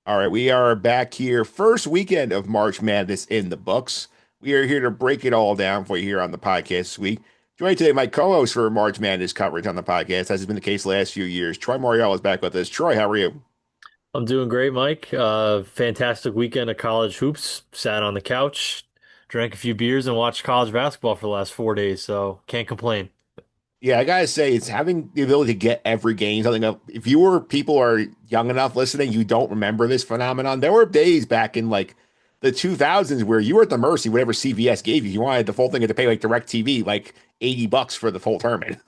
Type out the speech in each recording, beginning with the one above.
All right, we are back here. First weekend of March Madness in the books. We are here to break it all down for you here on the podcast this week. Joining today, my co-host for March Madness coverage on the podcast, as has been the case the last few years. Troy Mauriello is back with us. Troy, how are you? I'm doing great, Mike. Fantastic weekend of college hoops. Sat on the couch, drank a few beers, and watched college basketball for the last 4 days. So can't complain. Yeah, I gotta say, it's having the ability to get every game. Something of, if you were people are young enough listening, you don't remember this phenomenon. There were days back in like the 2000s where you were at the mercy of whatever CVS gave you. You wanted the full thing, you had to pay like DirecTV like $80 for the full tournament.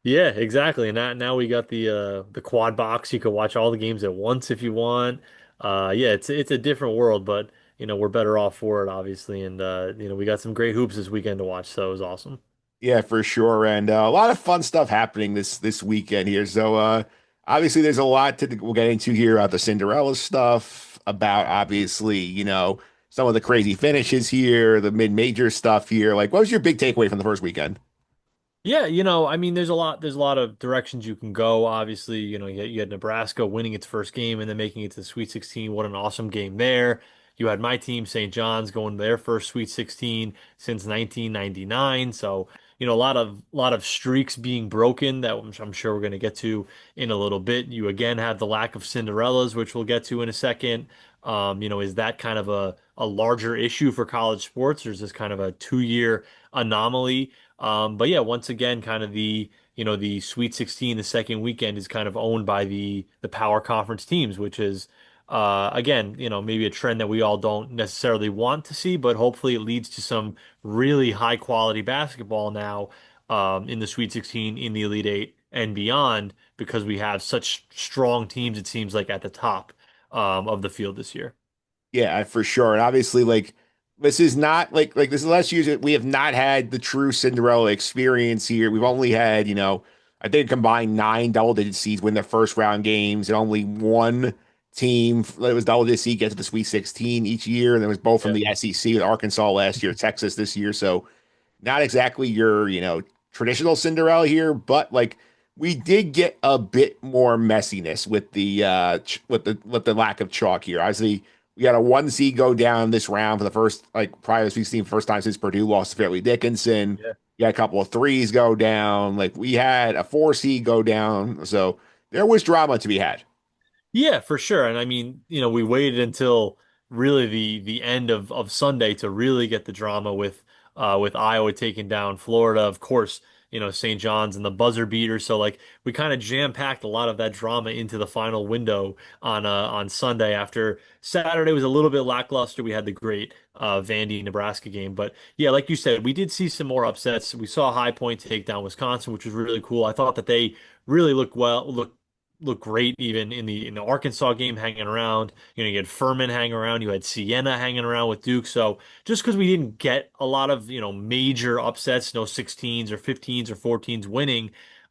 Yeah, exactly. And now we got the quad box. You can watch all the games at once if you want. Yeah, it's a different world, but we're better off for it, obviously. And we got some great hoops this weekend to watch, so it was awesome. Yeah, for sure, and a lot of fun stuff happening this weekend here. So obviously, there's a lot to we'll get into here about the Cinderella stuff, about obviously some of the crazy finishes here, the mid-major stuff here. Like, what was your big takeaway from the first weekend? Yeah, I mean, there's a lot of directions you can go. Obviously, you had Nebraska winning its first game and then making it to the Sweet 16. What an awesome game there. You had my team, St. John's, going to their first Sweet 16 since 1999. So, a lot of streaks being broken that I'm sure we're going to get to in a little bit. You again have the lack of Cinderellas, which we'll get to in a second. Is that kind of a larger issue for college sports, or is this kind of a 2-year anomaly? But yeah, once again, kind of the Sweet 16, the second weekend is kind of owned by the power conference teams, which is again, maybe a trend that we all don't necessarily want to see, but hopefully it leads to some really high quality basketball now in the Sweet 16, in the Elite Eight, and beyond, because we have such strong teams, it seems like, at the top of the field this year. Yeah, for sure. And obviously, like this is not like this is the last year we have not had the true Cinderella experience here. We've only had, I think combined nine double-digit seeds win their first round games, and only one team that was double-digit seed get to the Sweet 16 each year. And it was both from Yeah. the SEC with Arkansas last year, Texas this year. So not exactly your, traditional Cinderella here, but like we did get a bit more messiness with the with the lack of chalk here. Obviously, we had a one seed go down this round for the first probably as we've seen first time since Purdue lost to Fairleigh Dickinson. Yeah. You had a couple of threes go down. Like we had a four seed go down. So there was drama to be had. Yeah, for sure. And I mean, we waited until really the end of Sunday to really get the drama with Iowa taking down Florida. Of course, St. John's and the buzzer beater. So like we kind of jam-packed a lot of that drama into the final window on Sunday. After Saturday was a little bit lackluster. We had the great Vandy Nebraska game. But yeah, like you said, we did see some more upsets. We saw High Point take down Wisconsin, which was really cool. I thought that they really look great even in the Arkansas game, hanging around. You had Furman hanging around, you had Siena hanging around with Duke. So just because we didn't get a lot of, major upsets, no 16s or 15s or 14s winning,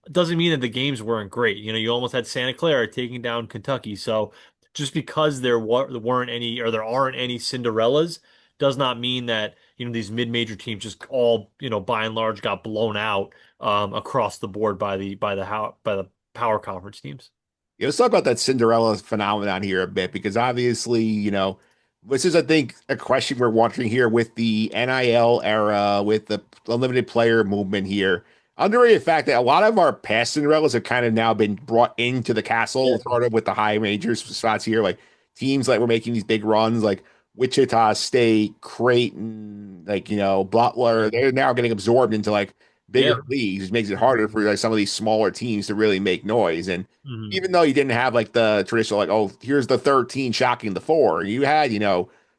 doesn't mean that the games weren't great. You almost had Santa Clara taking down Kentucky. So just because there weren't any, or there aren't any Cinderellas, does not mean that, these mid-major teams just all, by and large got blown out across the board by the power conference teams. Yeah, let's talk about that Cinderella phenomenon here a bit because obviously, this is, I think, a question we're watching here with the NIL era, with the unlimited player movement here. Underrated fact that a lot of our past Cinderellas have kind of now been brought into the castle, Yeah. sort of with the high majors spots here. Like teams like we're making these big runs, like Wichita State, Creighton, like, Butler, they're now getting absorbed into like bigger Yeah. leagues, which makes it harder for like some of these smaller teams to really make noise. And Mhm. even though you didn't have like the traditional, like, oh, here's the 13 shocking the four, you had,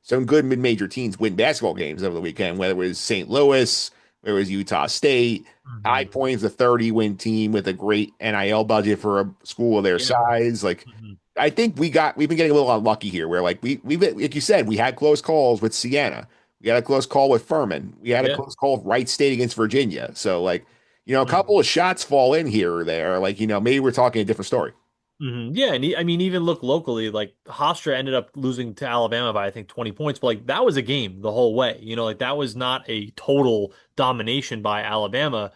some good mid-major teams win basketball games over the weekend, whether it was St. Louis, whether it was Utah State. High Mhm. Point's a 30-win team with a great NIL budget for a school of their Yeah. size. Like, Mhm. I think we've been getting a little unlucky here, where like we've like you said, we had close calls with Siena, we had a close call with Furman, we had a Yeah. close call with Wright State against Virginia. So like, a couple Mhm. of shots fall in here or there. Like, maybe we're talking a different story. Yeah, and I mean, even look locally, like Hofstra ended up losing to Alabama by I think 20 points, but like that was a game the whole way. Like that was not a total domination by Alabama.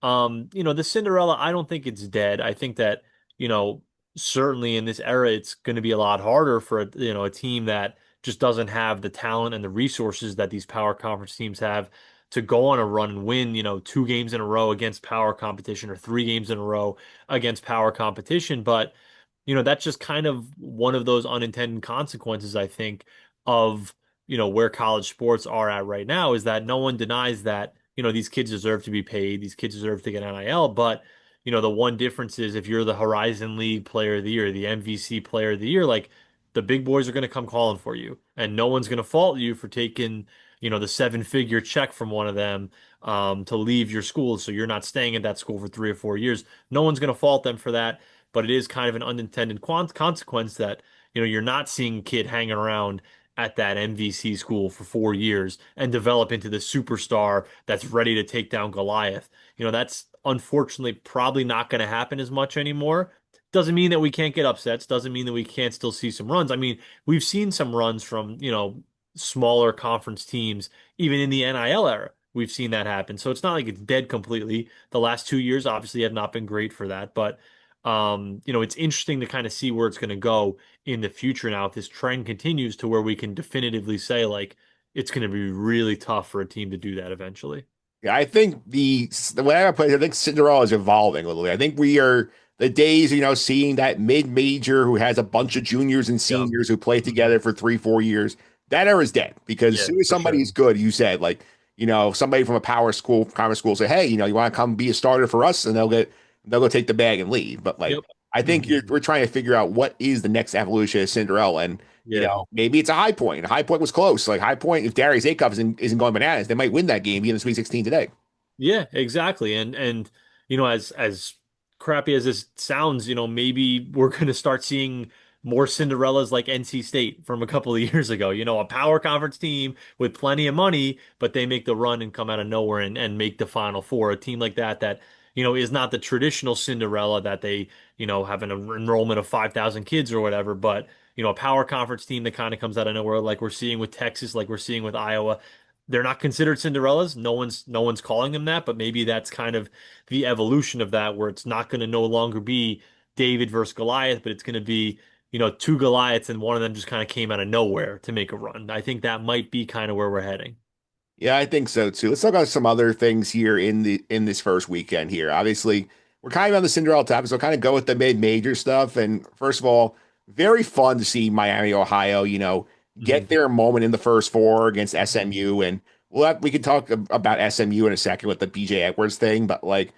The Cinderella, I don't think it's dead. I think that, you know, certainly in this era, it's going to be a lot harder for a team that just doesn't have the talent and the resources that these power conference teams have to go on a run and win, 2 games in a row against power competition or 3 games in a row against power competition. But that's just kind of one of those unintended consequences, I think, of, where college sports are at right now is that no one denies that, these kids deserve to be paid, these kids deserve to get NIL, but the one difference is if you're the Horizon League Player of the Year, the MVC Player of the Year, like the big boys are going to come calling for you, and no one's going to fault you for taking, the 7-figure check from one of them to leave your school, so you're not staying at that school for 3 or 4 years. No one's going to fault them for that, but it is kind of an unintended consequence that you're not seeing a kid hanging around at that MVC school for 4 years and develop into the superstar that's ready to take down Goliath. That's unfortunately probably not going to happen as much anymore. Doesn't mean that we can't get upsets. Doesn't mean that we can't still see some runs. I mean, we've seen some runs from, smaller conference teams, even in the NIL era. We've seen that happen. So it's not like it's dead completely. The last 2 years obviously have not been great for that, but it's interesting to kind of see where it's going to go in the future now if this trend continues to where we can definitively say like it's going to be really tough for a team to do that eventually. Yeah, I think the way I put it, I think Cinderella is evolving a little bit. I think we are the days, seeing that mid-major who has a bunch of juniors and Yeah. seniors who play Mhm. together for 3, 4 years. That era is dead because as Yeah, soon as for sure. somebody's good, you said like, somebody from a power school, conference school say, hey, you want to come be a starter for us, and they'll go take the bag and leave. But like, Yep. I think Hmm. we're trying to figure out what is the next evolution of Cinderella, and Yeah. maybe it's a high point. High point was close. Like high point, if Darius Acuff isn't going bananas, they might win that game, be in the Sweet 16 today. Yeah, exactly. And as crappy as this sounds, maybe we're going to start seeing more Cinderellas like NC State from a couple of years ago. A power conference team with plenty of money, but they make the run and come out of nowhere and make the Final Four. A team like that, is not the traditional Cinderella that they, have an enrollment of 5,000 kids or whatever, but a power conference team that kind of comes out of nowhere, like we're seeing with Texas, like we're seeing with Iowa. They're not considered Cinderellas. No one's calling them that, but maybe that's kind of the evolution of that, where it's not going to no longer be David versus Goliath, but it's going to be, two Goliaths and one of them just kind of came out of nowhere to make a run. I think that might be kind of where we're heading. Yeah, I think so too. Let's talk about some other things here in this first weekend here. Obviously, we're kind of on the Cinderella topic, so I'll kind of go with the mid-major stuff. And first of all, very fun to see Miami, Ohio, get Hmm. their moment in the first four against Hmm. SMU. And we can talk about SMU in a second with the BJ Edwards thing, but like,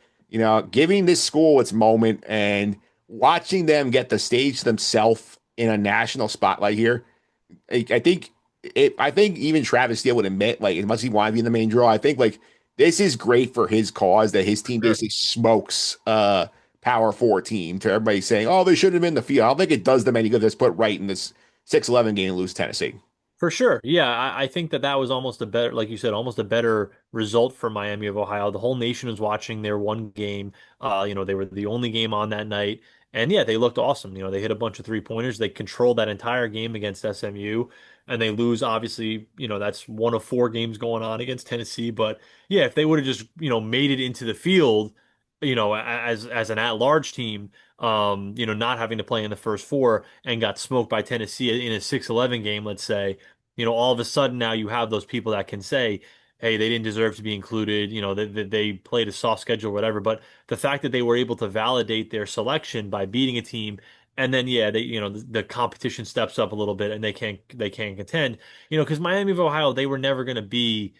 giving this school its moment and watching them get the stage themselves in a national spotlight here. I think even Travis Steele would admit, like, as much as he wanted to be in the main draw, I think like this is great for his cause that his team Sure. basically smokes power four team to everybody saying, oh, they should have been in the field. I don't think it does them any good that's put right in this 6-11 game and lose Tennessee. For sure. Yeah, I think that was almost a better, like you said, almost a better result for Miami of Ohio. The whole nation was watching their one game. They were the only game on that night. And yeah, they looked awesome. They hit a bunch of 3-pointers. They controlled that entire game against SMU. And they lose, obviously, that's one of 4 games going on against Tennessee. But yeah, if they would have just, made it into the field, as an at-large team, not having to play in the first four and got smoked by Tennessee in a 6-11 game, let's say, all of a sudden now you have those people that can say, hey, they didn't deserve to be included, they played a soft schedule or whatever. But the fact that they were able to validate their selection by beating a team and then yeah, the competition steps up a little bit and they can't contend, because Miami of Ohio, they were never going to be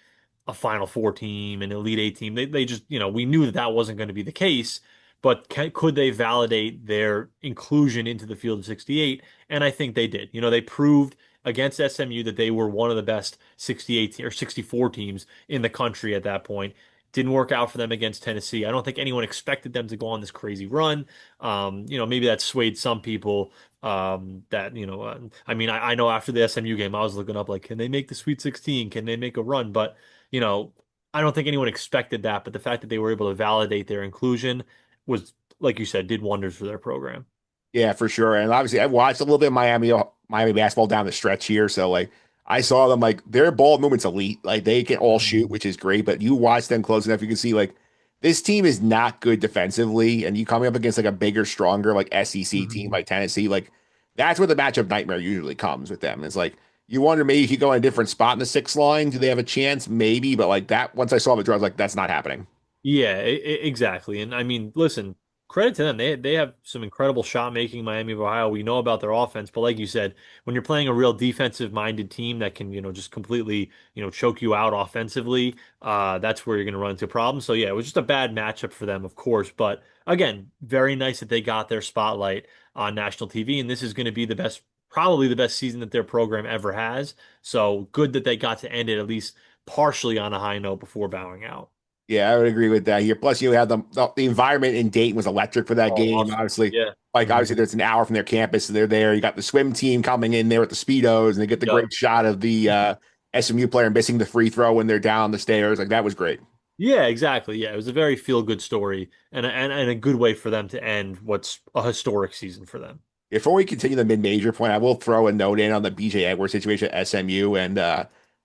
a Final Four team, an Elite Eight team. They just, we knew that wasn't going to be the case, but could they validate their inclusion into the field of 68? And I think they did. They proved against SMU that they were one of the best 68 or 64 teams in the country at that point. Didn't work out for them against Tennessee. I don't think anyone expected them to go on this crazy run. Maybe that swayed some people. I mean, I know after the SMU game, I was looking up like, can they make the Sweet 16? Can they make a run? But you know, I don't think anyone expected that, but the fact that they were able to validate their inclusion was, like you said, did wonders for their program. Yeah, for sure. And obviously, I watched a little bit of Miami basketball down the stretch here. So like, I saw them like their ball movement's elite. Like they can all shoot, Mhm. which is great. But you watch them close enough, you can see like this team is not good defensively, and you coming up against like a bigger, stronger like SEC team Mhm. like Tennessee, like that's where the matchup nightmare usually comes with them. It's like you wonder maybe if you go in a different spot in the sixth line, do they have a chance? Maybe, but like that once I saw the draw, I was like, that's not happening. Yeah, exactly. And I mean, listen, credit to them. They have some incredible shot making, Miami of Ohio. We know about their offense, but like you said, when you're playing a real defensive minded team that can, just completely, choke you out offensively, that's where you're going to run into problems. So yeah, it was just a bad matchup for them, of course. But again, very nice that they got their spotlight on national TV, and this is going to be the best, probably the best season that their program ever has. So good that they got to end it at least partially on a high note before bowing out. Yeah, I would agree with that here. Plus, you have the environment in Dayton was electric for that Oh, game. awesome. Obviously, Yeah. like Hmm. obviously there's an hour from their campus, so they're there. You got the swim team coming in there with the speedos, and they get the Yep. great shot of the SMU player missing the free throw when they're down the stairs. Like that was great. Yeah, exactly. Yeah, it was a very feel-good story and a good way for them to end what's a historic season for them. Before we continue the mid-major point, I will throw a note in on the BJ Edwards situation at SMU, and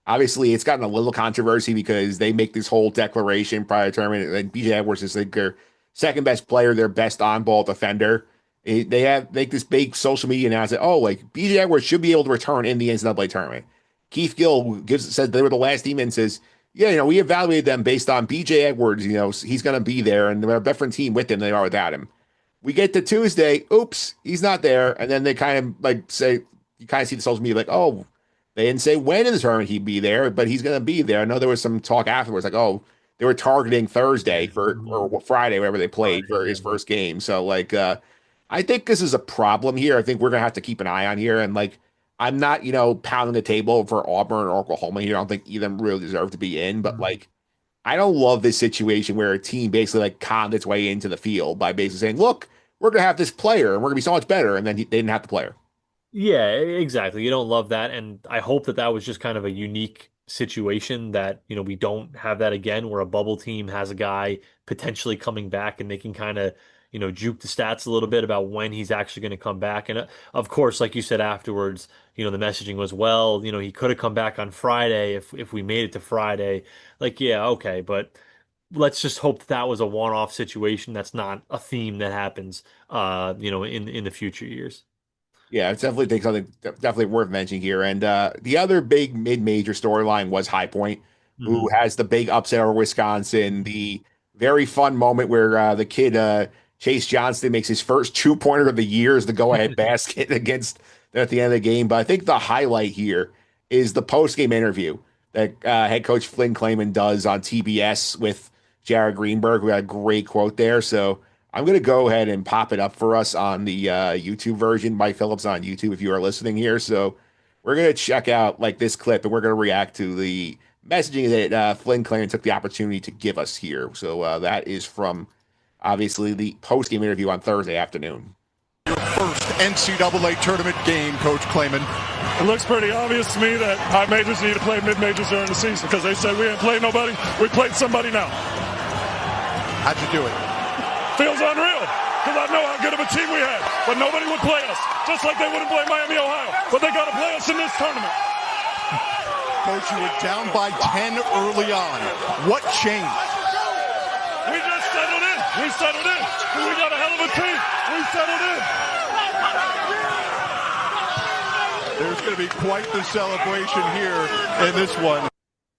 obviously it's gotten a little controversy because they make this whole declaration prior to tournament, and BJ Edwards is like their second best player, their best on-ball defender. They have make this big social media announcement. Oh, like BJ Edwards should be able to return in the NCAA tournament. Keith Gill said they were the last team and says, yeah, we evaluated them based on BJ Edwards. He's going to be there, and they're a different team with him than they are without him. We get to Tuesday, oops, he's not there. And then they kind of like say, you kind of see the social media like, oh, they didn't say when in the tournament he'd be there, but he's going to be there. I know there was some talk afterwards, like, oh, they were targeting Thursday for Mhm. or Friday, whatever they played Friday, for yeah. his first game. So like, I think this is a problem here. I think we're gonna have to keep an eye on here. And like, I'm not, pounding the table for Auburn or Oklahoma here. I don't think either of them really deserve to be in, but Mhm. like, I don't love this situation where a team basically like conned its way into the field by basically saying, "Look, we're gonna have this player and we're gonna be so much better," and then they didn't have the player. Yeah, exactly. You don't love that, and I hope that that was just kind of a unique situation that, we don't have that again, where a bubble team has a guy potentially coming back and they can kind of, juke the stats a little bit about when he's actually going to come back. And of course, like you said afterwards, the messaging was, well, he could have come back on Friday if we made it to Friday. Like, yeah, okay, but let's just hope that that was a one-off situation. That's not a theme that happens, in the future years. Yeah, it's definitely think something definitely worth mentioning here. And the other big mid-major storyline was High Point, who Hmm. has the big upset over Wisconsin. The very fun moment where the kid Chase Johnston makes his first two-pointer of the year as the go-ahead basket against at the end of the game. But I think the highlight here is the post-game interview that head coach Flynn Clayman does on TBS with Jared Greenberg. We got a great quote there. So I'm going to go ahead and pop it up for us on the YouTube version. Mike Phillips on YouTube, if you are listening here. So we're going to check out like this clip and we're going to react to the messaging that Flynn Clayton took the opportunity to give us here. So that is from obviously the post game interview on Thursday afternoon. First NCAA tournament game, Coach Clayman. It looks pretty obvious to me that high majors need to play mid majors during the season because they said we ain't played nobody. We played somebody now. How'd you do it? Feels unreal because I know how good of a team we had, but nobody would play us, just like they wouldn't play Miami, Ohio. But they got to play us in this tournament. Coach, you were down by 10 early on. What changed? We just settled in. We settled in. We got a hell of a team. We settled in. There's going to be quite the celebration here in this one.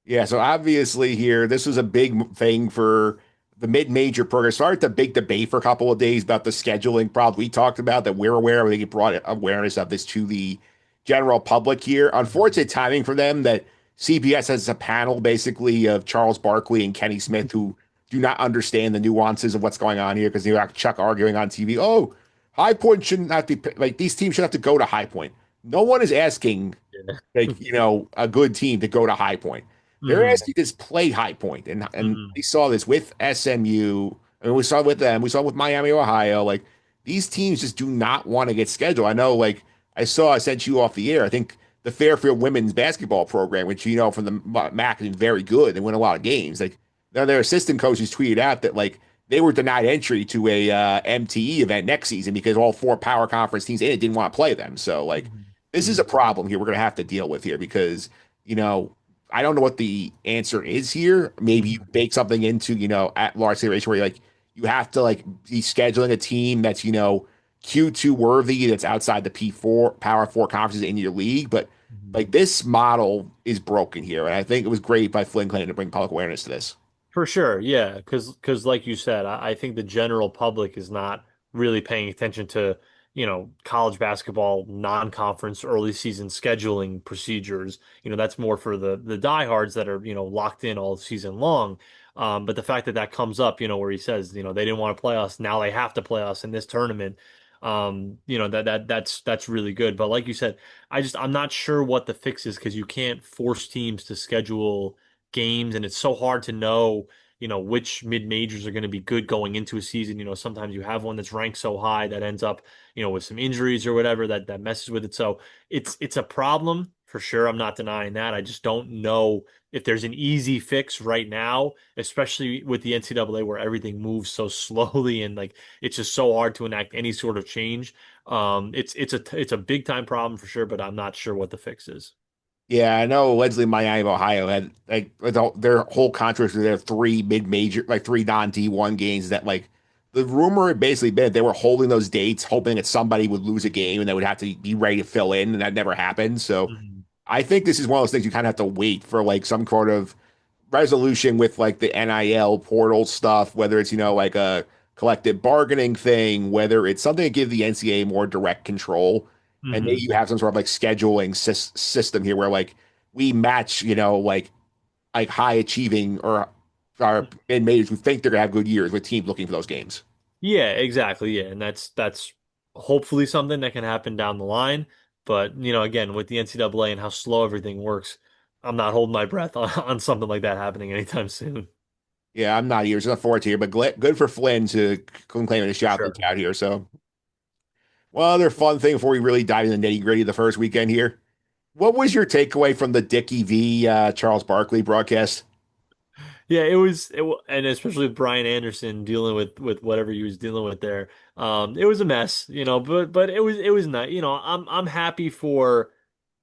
Yeah, so obviously here, this was a big thing for the mid-major program. Started a big debate for a couple of days about the scheduling problem we talked about that we're aware of. I think it brought awareness of this to the general public here. Unfortunate timing for them that CBS has a panel basically of Charles Barkley and Kenny Smith who do not understand the nuances of what's going on here because they got Chuck arguing on TV. Oh, High Point shouldn't have to be like these teams should have to go to High Point. No one is asking Yeah. like a good team to go to High Point. They're Hmm. asking to just play High Point, and Hmm. we saw this with SMU, and we saw it with them. We saw it with Miami, Ohio. Like these teams just do not want to get scheduled. I know, like I sent you off the air. I think the Fairfield women's basketball program, which from the MAC is very good. They win a lot of games. Like their assistant coaches tweeted out that like they were denied entry to a MTE event next season because all four power conference teams in it didn't want to play them. So like this is a Hmm. problem here we're gonna have to deal with here because you know I don't know what the answer is here. Maybe you Mhm. bake something into, at large situation where you have to like be scheduling a team that's, Q2 worthy, that's outside the P4 Power Four conferences in your league. But Mhm. like this model is broken here. And I think it was great by Flynn Clinton to bring public awareness to this. For sure, yeah, because like you said, I think the general public is not really paying attention to, college basketball non-conference early season scheduling procedures. That's more for the diehards that are, locked in all season long. But the fact that that comes up, where he says, they didn't want to play us, now they have to play us in this tournament. That's really good. But like you said, I'm not sure what the fix is because you can't force teams to schedule games, and it's so hard to know, which mid majors are going to be good going into a season. Sometimes you have one that's ranked so high that ends up, with some injuries or whatever that messes with it. So it's a problem for sure. I'm not denying that. I just don't know if there's an easy fix right now, especially with the NCAA where everything moves so slowly and like it's just so hard to enact any sort of change. It's a big time problem for sure, but I'm not sure what the fix is. Yeah, I know Leslie Miami of Ohio had like their whole controversy. They have three mid-major, like three non-D1 games that like the rumor had basically been they were holding those dates, hoping that somebody would lose a game and they would have to be ready to fill in, and that never happened. So Mhm. I think this is one of those things you kind of have to wait for like some sort of resolution with like the NIL portal stuff, whether it's, like a collective bargaining thing, whether it's something to give the NCAA more direct control. And maybe Mhm. you have some sort of like scheduling system here where like we match, like high achieving or in majors who think they're gonna have good years with teams looking for those games. Yeah, exactly. Yeah, and that's hopefully something that can happen down the line. But again, with the NCAA and how slow everything works, I'm not holding my breath on something like that happening anytime soon. Yeah, I'm not here. There's enough forward here, but good for Flynn to claim a For shot sure. that's out here. So, one other fun thing before we really dive into the nitty gritty of the first weekend here. What was your takeaway from the Dickie v. Charles Barkley broadcast? Yeah, and especially with Brian Anderson dealing with whatever he was dealing with there. It was a mess, but it was nice. I'm happy for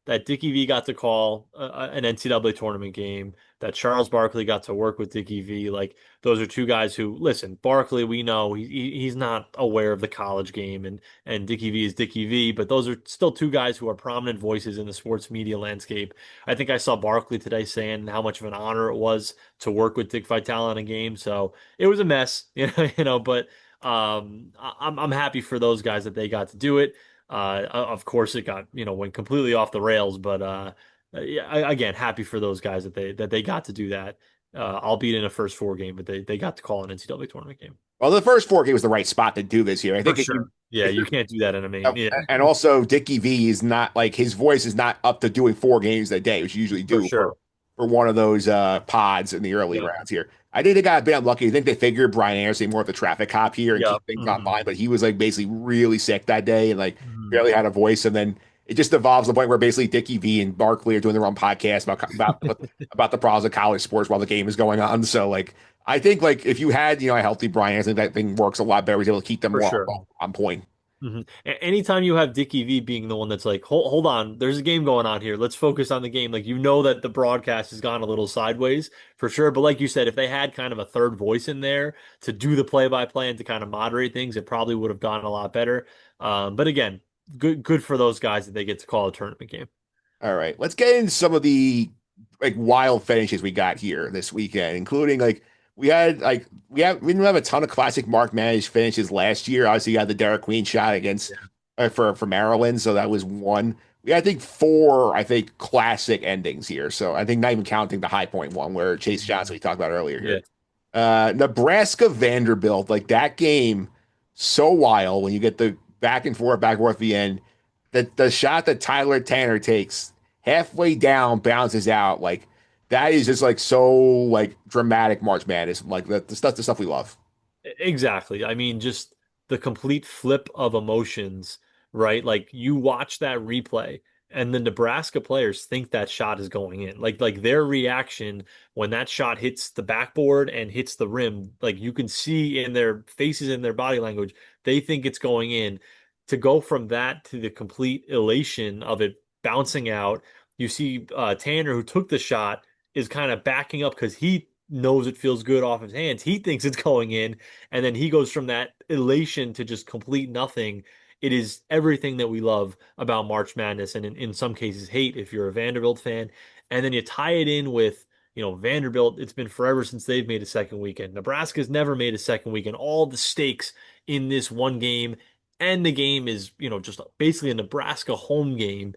that Dickie V got to call an NCAA tournament game, that Charles Barkley got to work with Dickie V. Like those are two guys who, listen, Barkley, we know he's not aware of the college game, and Dickie V is Dickie V, but those are still two guys who are prominent voices in the sports media landscape. I think I saw Barkley today saying how much of an honor it was to work with Dick Vitale on a game. So it was a mess, but I'm happy for those guys that they got to do it. Of course, it got, went completely off the rails, but yeah, again, happy for those guys that they got to do that, albeit in a first four game, but they got to call an NCAA tournament game. Well, the first 4 game was the right spot to do this here. I For think sure. Yeah, if you you're can't do that in a main. Yeah, and also Dickie V is not like his voice is not up to doing 4 games a day, which you usually for do sure. for one of those pods in the early Yep. rounds here. I think they got a bit unlucky. I think they figured Brian Anderson more of the traffic cop here and Yep. keep things Hmm. online, but he was like basically really sick that day and like Hmm. barely had a voice. And then it just evolves to the point where basically Dickie V and Barkley are doing their own podcast about the problems of college sports while the game is going on. So like I think like if you had a healthy Brian Anderson, that thing works a lot better. He's able to keep them For more sure. on point. Anytime you have Dickie V being the one that's like, hold on, there's a game going on here. Let's focus on the game. Like, that the broadcast has gone a little sideways for sure. But like you said, if they had kind of a third voice in there to do the play-by-play and to kind of moderate things, it probably would have gone a lot better. But again, good for those guys that they get to call a tournament game. All right, let's get into some of the like wild finishes we got here this weekend, including like we didn't have a ton of classic Mark Manage finishes last year. Obviously, you had the Derek Queen shot against for Maryland, so that was one. We had, I think, four, I think, classic endings here. So I think not even counting the high point one where Chase Johnson we talked about earlier Yeah. here. Nebraska Vanderbilt, like that game, so wild when you get the back and forth at the end. The shot that Tyler Tanner takes halfway down bounces out like that is just like so like dramatic March Madness, like the stuff we love. Exactly. I mean, just the complete flip of emotions, right? Like you watch that replay and the Nebraska players think that shot is going in. Like their reaction when that shot hits the backboard and hits the rim, like you can see in their faces and their body language, they think it's going in. To go from that to the complete elation of it bouncing out, you see Tanner who took the shot is kind of backing up because he knows it feels good off his hands. He thinks it's going in, and then he goes from that elation to just complete nothing. It is everything that we love about March Madness, and in some cases hate if you're a Vanderbilt fan. And then you tie it in with, Vanderbilt. It's been forever since they've made a second weekend. Nebraska's never made a second weekend. All the stakes in this one game, and the game is, just basically a Nebraska home game,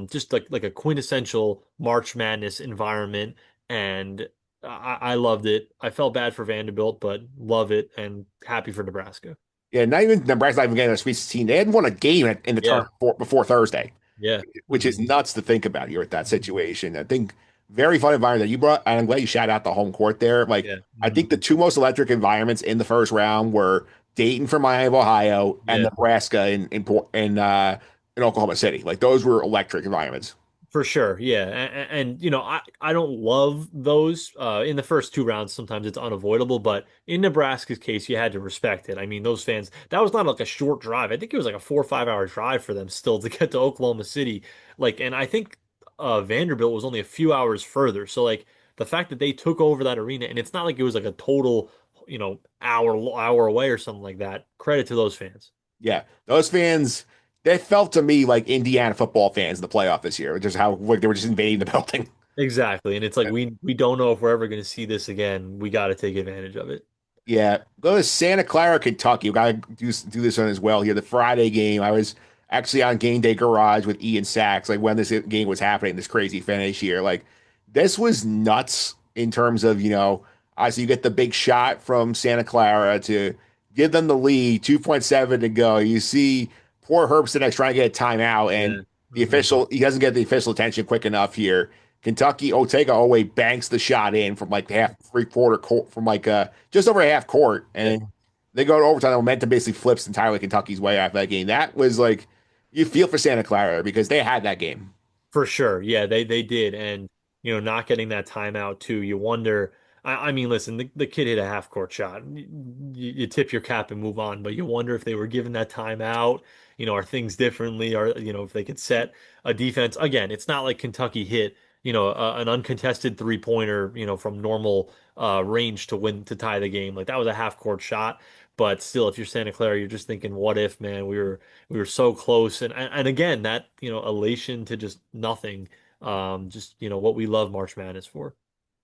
just like a quintessential March Madness environment, and I loved it. I felt bad for Vanderbilt, but love it and happy for Nebraska. Yeah, not even Nebraska not even getting a Sweet 16. They hadn't won a game in the Yeah, tournament before Thursday, yeah. which is Mhm. nuts to think about here with that situation. I think very fun environment that you brought, and I'm glad you shout out the home court there. Like, Yeah. I Mhm. think the two most electric environments in the first round were Dayton for Miami of Ohio and Yeah. Nebraska in Oklahoma City. Like those were electric environments. For sure, yeah, I don't love those in the first two rounds. Sometimes it's unavoidable, but in Nebraska's case, you had to respect it. I mean, those fans, that was not like a short drive. I think it was like a 4 or 5 hour drive for them still to get to Oklahoma City. And I think Vanderbilt was only a few hours further. So like the fact that they took over that arena, and it's not like it was like a total, hour away or something like that. Credit to those fans. Yeah, those fans, they felt to me like Indiana football fans in the playoff this year, just how like they were just invading the building. Exactly, and it's like we don't know if we're ever going to see this again. We got to take advantage of it. Yeah, go to Santa Clara, Kentucky. We got to do this one as well here. The Friday game, I was actually on Game Day Garage with Ian Sachs, like when this game was happening, this crazy finish here. Like, this was nuts in terms of, obviously you get the big shot from Santa Clara to give them the lead, 2.7 to go. You see poor Herbst trying to get a timeout, and Yeah. Hmm. he doesn't get the official attention quick enough here. Kentucky, Otega Owe banks the shot in from like half three quarter court, from like just over half court, Yeah. and they go to overtime. The momentum basically flips entirely Kentucky's way after that game. That was like you feel for Santa Clara because they had that game. For sure. Yeah, they did. And, not getting that timeout too, you wonder. I mean, listen, the kid hit a half court shot. You tip your cap and move on, but you wonder if they were given that timeout, are things differently, or, if they could set a defense. Again, it's not like Kentucky hit, an uncontested three-pointer, from normal range to win, to tie the game. Like that was a half court shot. But still, if you're Santa Clara, you're just thinking, what if, man, we were so close, and again, that, elation to just nothing, just, what we love March Madness for.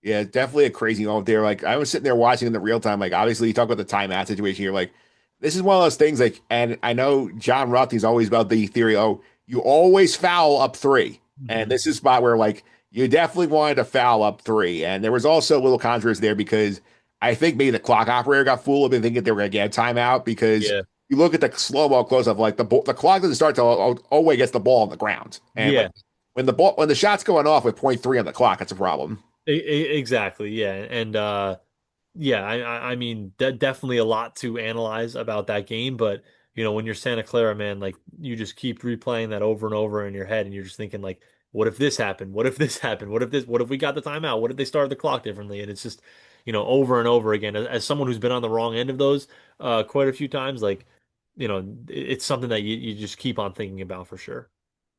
Yeah, definitely a crazy moment there. Like I was sitting there watching in the real time. Like obviously you talk about the timeout situation here. Like this is one of those things. Like, and I know John Ruthy's always about the theory. Oh, you always foul up three, and Mhm. this is a spot where like you definitely wanted to foul up three. And there was also a little controversy there because I think maybe the clock operator got fooled and thinking they were going to get a timeout because Yeah, you look at the slow mo close up. Like the clock doesn't start till Owe gets the ball on the ground, and like yeah, when the shot's going off with point 0.3 on the clock, that's a problem. exactly, yeah, and yeah, I mean, definitely a lot to analyze about that game, but when you're Santa Clara, man, like you just keep replaying that over and over in your head, and you're just thinking like, what if this happened? What if this happened? What if we got the timeout? What if they started the clock differently? And it's just, over and over again. As someone who's been on the wrong end of those quite a few times, like, it's something that you just keep on thinking about for sure.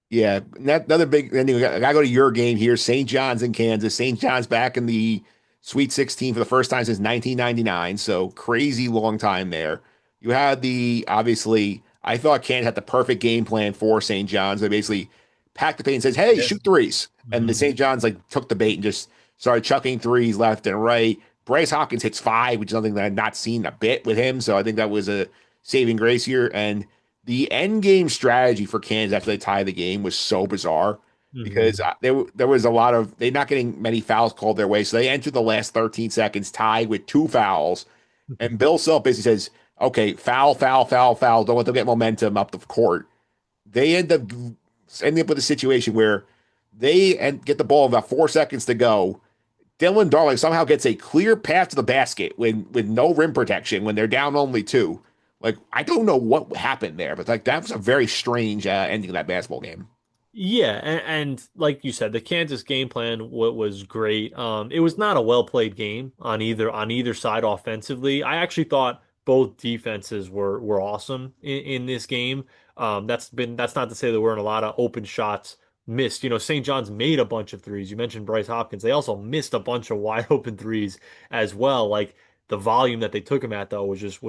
Yeah, another big. Then I gotta go to your game here. St. John's in Kansas. St. John's back in the Sweet 16 for the first time since 1999. So crazy long time there. You had the obviously. I thought Kansas had the perfect game plan for St. John's. They basically packed the paint and says, "Hey, Yeah. shoot threes." And the Hmm. St. John's like took the bait and just started chucking threes left and right. Bryce Hawkins hits five, which is something that I've not seen a bit with him. So I think that was a saving grace here. And the end game strategy for Kansas after they tie the game was so bizarre because Hmm. there was a lot of they're not getting many fouls called their way, so they entered the last 13 seconds tied with two fouls, and Bill Self basically says, "Okay, foul, foul, foul, foul. Don't let them get momentum up the court." They end up ending up with a situation where get the ball about 4 seconds to go. Dylan Darling somehow gets a clear path to the basket with no rim protection when they're down only two. Like I don't know what happened there, but like that was a very strange ending of that basketball game. Yeah, and like you said, the Kansas game plan was great. It was not a well played game on either side offensively. I actually thought both defenses were awesome in this game. That's not to say there weren't a lot of open shots missed. St. John's made a bunch of threes. You mentioned Bryce Hopkins. They also missed a bunch of wide open threes as well. Like the volume that they took him at though was just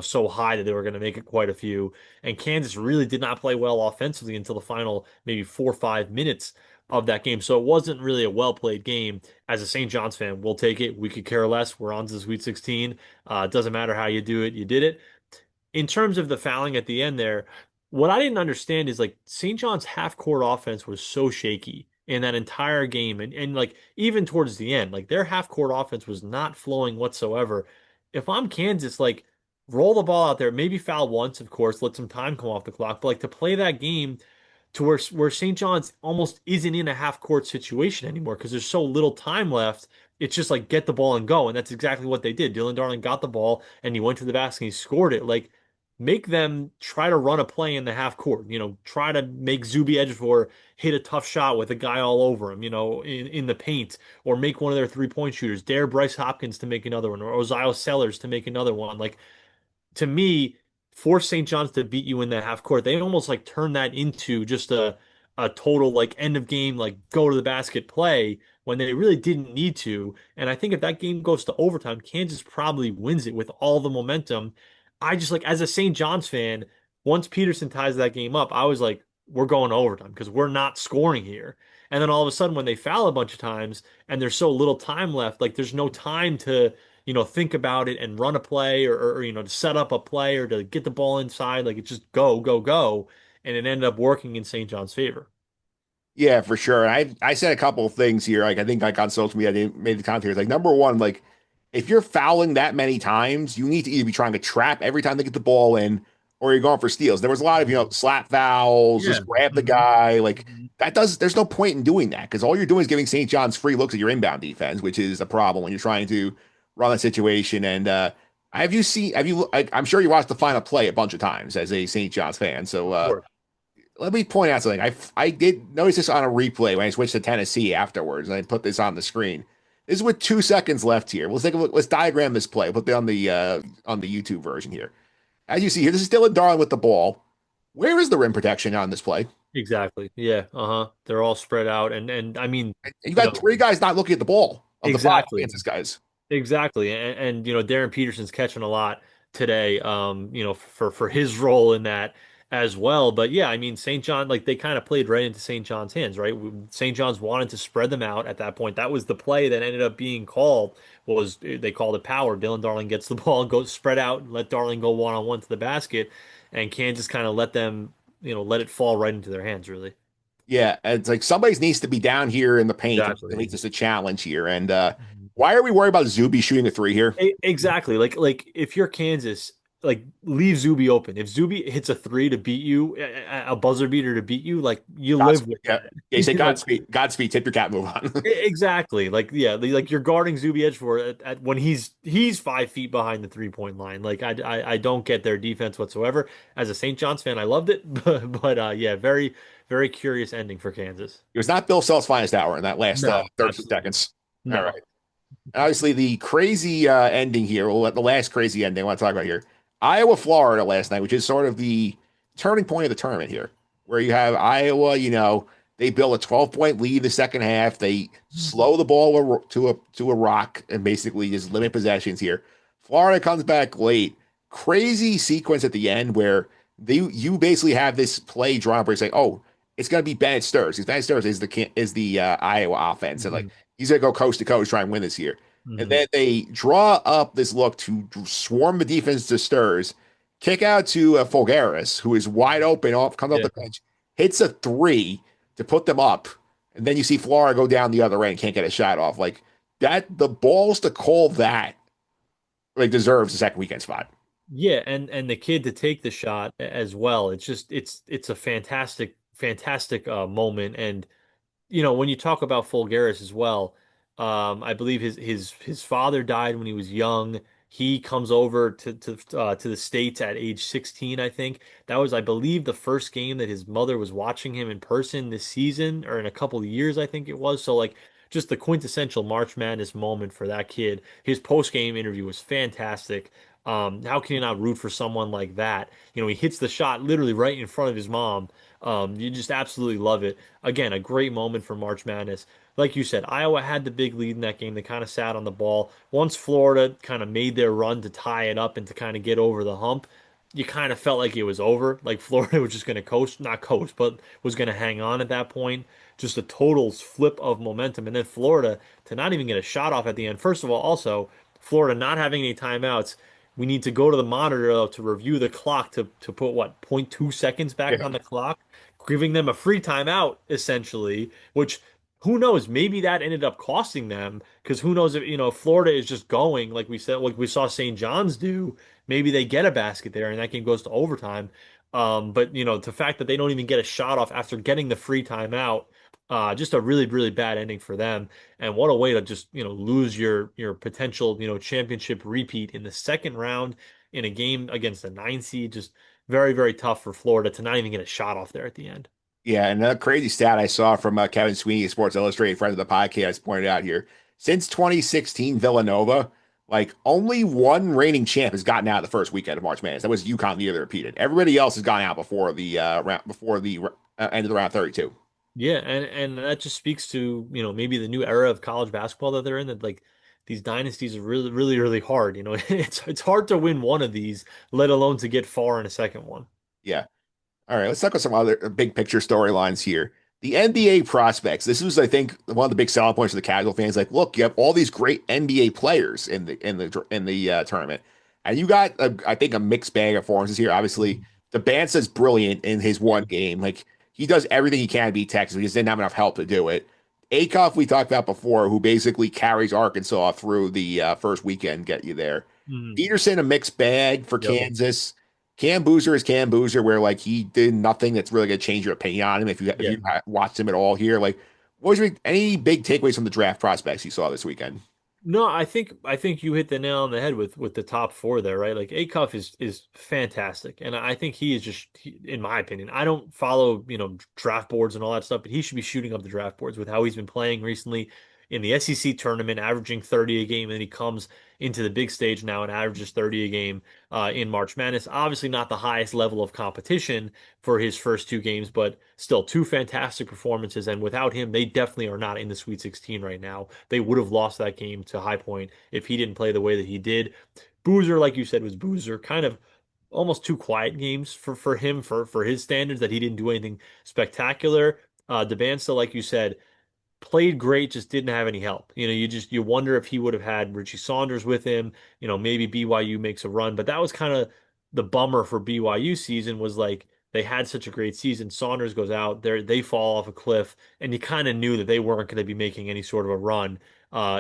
so high that they were going to make it quite a few. And Kansas really did not play well offensively until the final maybe 4 or 5 minutes of that game. So it wasn't really a well played game. As a St. John's fan, we'll take it. We could care less. We're on to the Sweet 16. It doesn't matter how you do it. You did it. In terms of the fouling at the end there, what I didn't understand is like St. John's half court offense was so shaky in that entire game. And like even towards the end, like their half court offense was not flowing whatsoever. If I'm Kansas, like roll the ball out there, maybe foul once, of course, let some time come off the clock, but like to play that game to where St. John's almost isn't in a half court situation anymore because there's so little time left. It's just like get the ball and go. And that's exactly what they did. Dylan Darling got the ball and he went to the basket and he scored it. Like make them try to run a play in the half court. Try to make Zuby Ejiofor hit a tough shot with a guy all over him, in the paint, or make one of their 3-point shooters. Dare Bryce Hopkins to make another one, or Ozio Sellers to make another one. Like to me, force St. John's to beat you in the half court. They almost like turn that into just a total like end of game, like go to the basket play when they really didn't need to. And I think if that game goes to overtime, Kansas probably wins it with all the momentum. I just like as a St. John's fan, once Peterson ties that game up, I was like, we're going to overtime because we're not scoring here. And then all of a sudden, when they foul a bunch of times and there's so little time left, like there's no time to think about it and run a play or to set up a play or to get the ball inside. Like it just go, go, go. And it ended up working in St. John's favor. Yeah, for sure. I said a couple of things here. Like I think like on social media, I made the commentary. Like number one, like if you're fouling that many times, you need to either be trying to trap every time they get the ball in, or you're going for steals. There was a lot of slap fouls, Yeah. just grab the Mhm. guy. Like Mhm. that does. There's no point in doing that because all you're doing is giving St. John's free looks at your inbound defense, which is a problem when you're trying to run a situation. And have you seen? Have you? I'm sure you watched the final play a bunch of times as a St. John's fan. So Of course. let me point out something. I did notice this on a replay when I switched to Tennessee afterwards, and I put this on the screen. This is with 2 seconds left here. Let's take a look. Let's diagram this play. We'll put it on the YouTube version here. As you see here, this is Dylan Darling with the ball. Where is the rim protection on this play? Exactly. Yeah. Uh-huh. They're all spread out. And I mean, And you you got know, three guys not looking at the ball of the five exactly. Kansas guys. Exactly. Darren Peterson's catching a lot today, for his role in that as well. But yeah, I mean, St. John, like they kind of played right into St. John's hands, right? St. John's wanted to spread them out at that point. That was the play that ended up being called, was they called it power. Dylan Darling gets the ball and goes spread out, let Darling go one-on-one to the basket, and Kansas kind of let them, let it fall right into their hands, really. Yeah, it's like somebody needs to be down here in the paint. At Exactly. least it's a challenge here. And why are we worried about Zuby shooting a three here? Exactly. Like if you're Kansas, like leave Zuby open. If Zuby hits a three to beat you, a buzzer beater to beat you, like you live Godspeed. with Yeah, that. yeah. You say Like Godspeed. Godspeed. Tip your cap. Move on. exactly. Like yeah, like you're guarding Zuby Edge for at when he's 5 feet behind the 3-point line. Like I don't get their defense whatsoever. As a St. John's fan, I loved it, but yeah, very very curious ending for Kansas. It was not Bill Self's finest hour in that last No, 13 absolutely seconds. All no. right. And obviously, the crazy ending here, well, the last crazy ending I want to talk about here, Iowa, Florida last night, which is sort of the turning point of the tournament here, where you have Iowa, they build a 12-point lead in the second half. They slow the ball to a rock and basically just limit possessions here. Florida comes back late. Crazy sequence at the end where you basically have this play drawn where it's like, oh, it's going to be Bennett Sturs because Bennett Sturs is the Iowa offense, and like Mhm. he's going to go coast to coast try and win this year. And Mhm. then they draw up this look to swarm the defense to Sturs, kick out to Fulgaris, who is wide open, comes off Yeah. the bench, hits a three to put them up. And then you see Florida go down the other end, can't get a shot off. Like that, the balls to call that like deserves a second weekend spot. Yeah, and the kid to take the shot as well. It's just it's a fantastic moment. And when you talk about Fulgaris as well, I believe his father died when he was young. He comes over to the States at age 16, I think. That was, I believe, the first game that his mother was watching him in person this season, or in a couple of years, I think it was. So like just the quintessential March Madness moment for that kid. His post-game interview was fantastic. How can you not root for someone like that? He hits the shot literally right in front of his mom. You just absolutely love it. Again, a great moment for March Madness. Like you said, Iowa had the big lead in that game. They kind of sat on the ball. Once Florida kind of made their run to tie it up and to kind of get over the hump, you kind of felt like it was over. Like Florida was just going to coast, not coast, but was going to hang on at that point. Just a total flip of momentum. And then Florida to not even get a shot off at the end. First of all, also, Florida not having any timeouts. We need to go to the monitor though, to review the clock to put what, 0.2 seconds back Yeah. on the clock, giving them a free timeout essentially, which who knows, maybe that ended up costing them because who knows if, Florida is just going like we said, like we saw St. John's do, maybe they get a basket there and that game goes to overtime. But the fact that they don't even get a shot off after getting the free timeout, just a really, really bad ending for them. And what a way to just, lose your potential, championship repeat in the second round in a game against the 9 seed. Just very, very tough for Florida to not even get a shot off there at the end. Yeah, and a crazy stat I saw from Kevin Sweeney, Sports Illustrated, friend of the podcast, pointed out here. Since 2016, Villanova, like only one reigning champ has gotten out the first weekend of March Madness. That was UConn the year they repeated. Everybody else has gone out before the end of the round 32. Yeah, and that just speaks to, maybe the new era of college basketball that they're in, that like these dynasties are really, really, really hard. It's hard to win one of these, let alone to get far in a second one. Yeah. All right, let's talk about some other big picture storylines here. The NBA prospects. This was, I think, one of the big selling points for the casual fans. Like, look, you have all these great NBA players in the tournament, and you got, I think, a mixed bag of performances here. Obviously, the Bance is brilliant in his one game. Like, he does everything he can to beat Texas. He just didn't have enough help to do it. Acuff, we talked about before, who basically carries Arkansas through the first weekend, get you there. Mhm. Peterson, a mixed bag for Yep. Kansas. Cam Boozer is Cam Boozer, where like he did nothing that's really gonna change your opinion on him if Yeah. you watched him at all here. Like, what was any big takeaways from the draft prospects you saw this weekend? No, I think you hit the nail on the head with the top four there, right? Like Acuff is fantastic, and I think he is just, in my opinion, I don't follow draft boards and all that stuff, but he should be shooting up the draft boards with how he's been playing recently in the SEC tournament, averaging 30 a game, and then he comes into the big stage now and averages 30 a game in March Madness. Obviously, not the highest level of competition for his first two games, but still two fantastic performances. And without him, they definitely are not in the Sweet 16 right now. They would have lost that game to High Point if he didn't play the way that he did. Boozer, like you said, was Boozer. Kind of almost two quiet games for him for his standards, that he didn't do anything spectacular. Debansta, like you said, played great, just didn't have any help. You wonder if he would have had Richie Saunders with him. Maybe BYU makes a run, but that was kind of the bummer for BYU season, was like they had such a great season. Saunders goes out there, they fall off a cliff, and you kind of knew that they weren't going to be making any sort of a run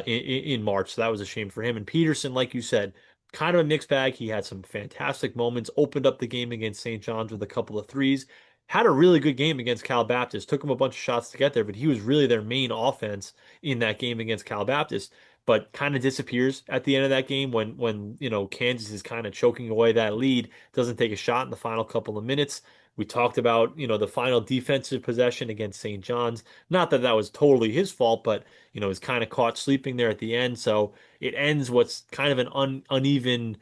in March. So that was a shame for him. And Peterson, like you said, kind of a mixed bag. He had some fantastic moments, opened up the game against St. John's with a couple of threes, had a really good game against Cal Baptist. Took him a bunch of shots to get there, but he was really their main offense in that game against Cal Baptist. But kind of disappears at the end of that game when Kansas is kind of choking away that lead, doesn't take a shot in the final couple of minutes. We talked about the final defensive possession against St. John's. Not that that was totally his fault, but he's kind of caught sleeping there at the end. So it ends what's kind of an uneven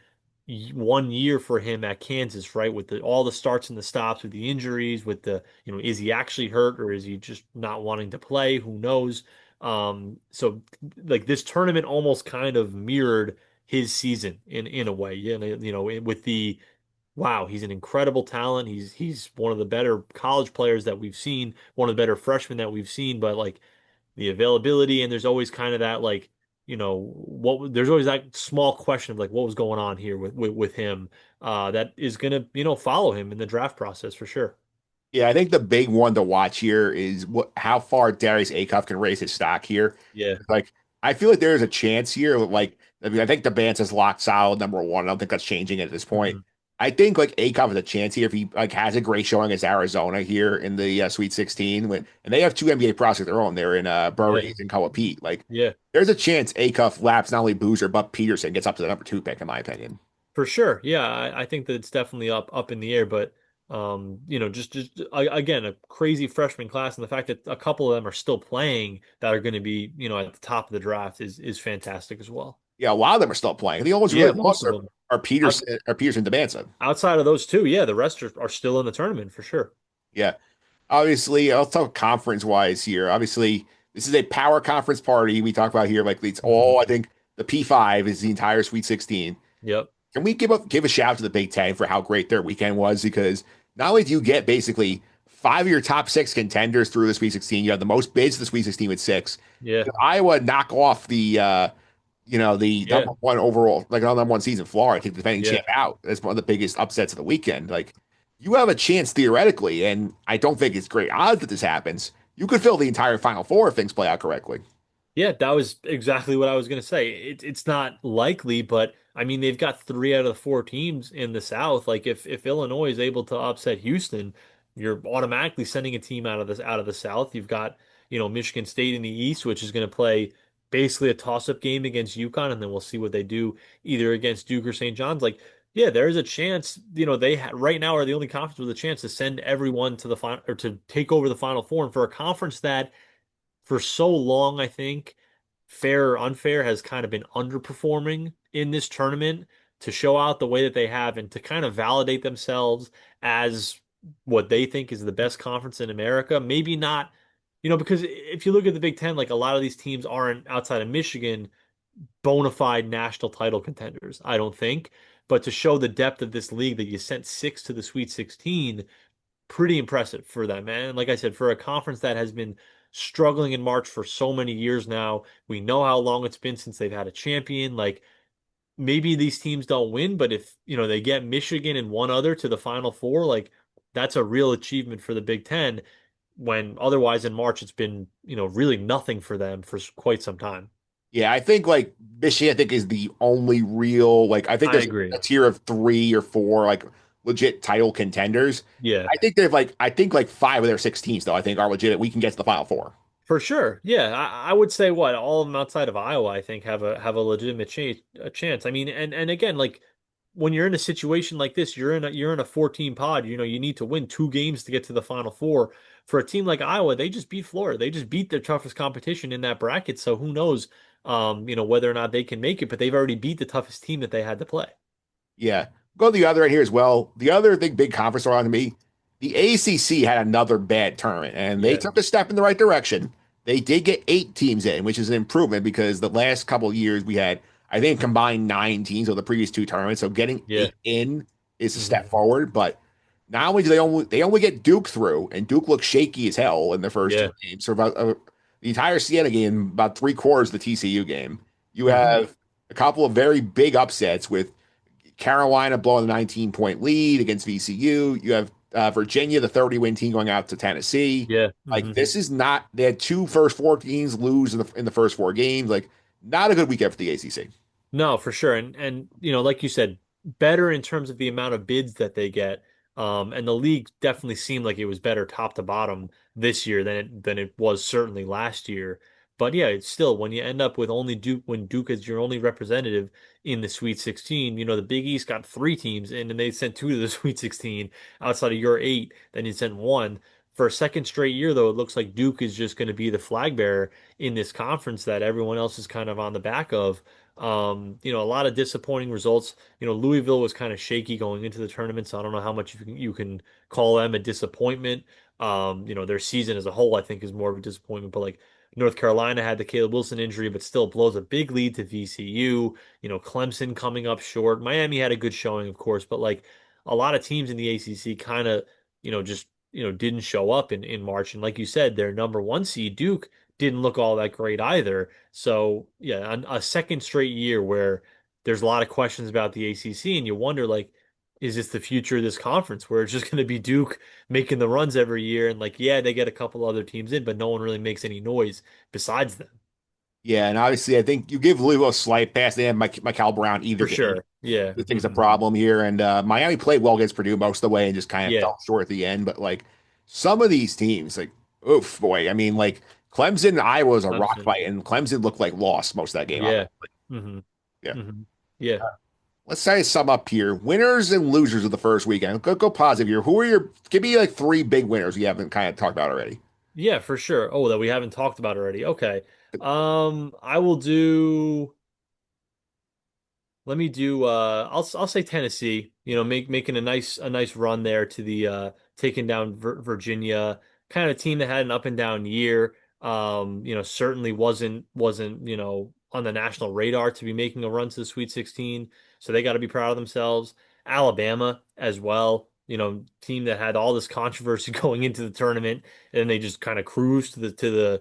1 year for him at Kansas, right? With all the starts and the stops, with the injuries, with is he actually hurt or is he just not wanting to play? Who knows? So like this tournament almost kind of mirrored his season in a way. With the wow, he's an incredible talent. He's one of the better college players that we've seen, one of the better freshmen that we've seen, but like the availability, and there's always kind of that like what there's always that small question of like what was going on here with him that is gonna follow him in the draft process for sure. Yeah, I think the big one to watch here is how far Darius Acuff can raise his stock here. Yeah, Like, I feel like there is a chance here. Like, I mean, I think the Bance is locked solid number one. I don't think that's changing at this point. Mhm. I think like Acuff has a chance here if he like has a great showing against Arizona here in the Sweet 16. And they have two NBA prospects of their own. They're in Yeah, Burries and Koa Pete. Like, yeah, there's a chance Acuff laps not only Boozer but Peterson, gets up to the number two pick, in my opinion. for sure. Yeah, I think that it's definitely up in the air, but again, a crazy freshman class, and the fact that a couple of them are still playing that are going to be at the top of the draft is fantastic as well. Yeah, a lot of them are still playing. The only ones Yeah, really most lost of them. are Out- Peterson, Demansa. Outside of those two, yeah, the rest are still in the tournament for sure. Yeah. obviously, I'll talk conference wise here. Obviously, this is a power conference party. We talk about here, like it's Hmm. all, I think the P5 is the entire Sweet 16. Yep. Can we give a shout out to the Big Ten for how great their weekend was? Because not only do you get basically five of your top six contenders through the Sweet 16, you have the most bids to the Sweet 16 with six. Yeah. Iowa knock off the Yeah. number one overall, like number one season Florida, I think the defending Yeah. champ out. That's one of the biggest upsets of the weekend. Like you have a chance theoretically, and I don't think it's great odds that this happens. You could fill the entire Final Four if things play out correctly. Yeah, that was exactly what I was going to say. It's not likely, but I mean, they've got three out of the four teams in the South. Like if Illinois is able to upset Houston, you're automatically sending a team out of the South. You've got, Michigan State in the East, which is going to play basically a toss-up game against UConn, and then we'll see what they do either against Duke or St. John's. Like, yeah, there is a chance, they right now are the only conference with a chance to send everyone to the final or to take over the Final Four. And for a conference that for so long, I think, fair or unfair, has kind of been underperforming in this tournament to show out the way that they have and to kind of validate themselves as what they think is the best conference in America. Maybe not, because if you look at the Big Ten, like a lot of these teams aren't outside of Michigan bona fide national title contenders, I don't think. But to show the depth of this league that you sent six to the Sweet 16, pretty impressive for them, man. And like I said, for a conference that has been struggling in March for so many years now, we know how long it's been since they've had a champion. Like maybe these teams don't win, but if, they get Michigan and one other to the Final Four, like that's a real achievement for the Big Ten when otherwise in March it's been, really nothing for them for quite some time. Yeah, I think like Michigan, I think is the only real like I think I there's agree. a tier of three or four like legit title contenders. Yeah. I think like five of their 16s though I think are legit. We can get to the Final Four. For sure. Yeah, I would say what all of them outside of Iowa, I think have a legitimate chance. I mean, and again, like when you're in a situation like this, you're in a 14 pod. You need to win two games to get to the Final Four. For a team like Iowa, they just beat Florida. They just beat their toughest competition in that bracket. So who knows, whether or not they can make it. But they've already beat the toughest team that they had to play. Yeah. Go to the other end here as well. The other big conference around to me, the ACC had another bad tournament, and they Yeah, took a step in the right direction. They did get eight teams in, which is an improvement because the last couple of years we had, I think, combined nine teams of the previous two tournaments. So getting yeah, eight in is a step hmm forward. But not only do they only get Duke through, and Duke looked shaky as hell in the first two yeah, games. So about the entire Siena game, about three quarters of the TCU game, you hmm have a couple of very big upsets with Carolina blowing the 19-point lead against VCU. You have Virginia, the 30-win team, going out to Tennessee. yeah. Like this is not. They had two first four teams lose in the first four games. Like not a good weekend for the ACC. No, for sure. And like you said, better in terms of the amount of bids that they get. And the league definitely seemed like it was better top to bottom this year than it was certainly last year. But yeah, it's still when you end up with only Duke when Duke is your only representative in the Sweet 16, the Big East got three teams in and they sent two to the Sweet 16 outside of your eight, then you sent one. For a second straight year, though, it looks like Duke is just going to be the flag bearer in this conference that everyone else is kind of on the back of. A lot of disappointing results. Louisville was kind of shaky going into the tournament, so I don't know how much you can call them a disappointment. Their season as a whole, I think, is more of a disappointment. But like North Carolina had the Caleb Wilson injury, but still blows a big lead to VCU. Clemson coming up short. Miami had a good showing, of course, but like a lot of teams in the ACC kind of, just didn't show up in March. And like you said, their number one seed Duke didn't look all that great either. So yeah, a second straight year where there's a lot of questions about the ACC, and you wonder like, is this the future of this conference where it's just going to be Duke making the runs every year, and like, yeah, they get a couple other teams in, but no one really makes any noise besides them. Yeah, and obviously I think you give Louisville a slight pass. They have Cal Brown either For game. sure. Yeah. I think it's a problem here. And Miami played well against Purdue most of the way and just kind of Yeah. fell short at the end. But like some of these teams, like, oof, boy. I mean, like Clemson and Iowa was a rock Clemson. fight, and Clemson looked like lost most of that game. Yeah. hmm Yeah. Yeah. Let's say sum up here. Winners and losers of the first weekend. Go positive here. Who are give me like three big winners we haven't kind of talked about already. Yeah, for sure. Oh, that we haven't talked about already. Okay. I will do. Let me do I'll say Tennessee, making a nice run there to the taking down Virginia, kind of team that had an up and down year. Certainly wasn't, on the national radar to be making a run to the Sweet 16. So they got to be proud of themselves. Alabama as well, team that had all this controversy going into the tournament, and they just kind of cruised to the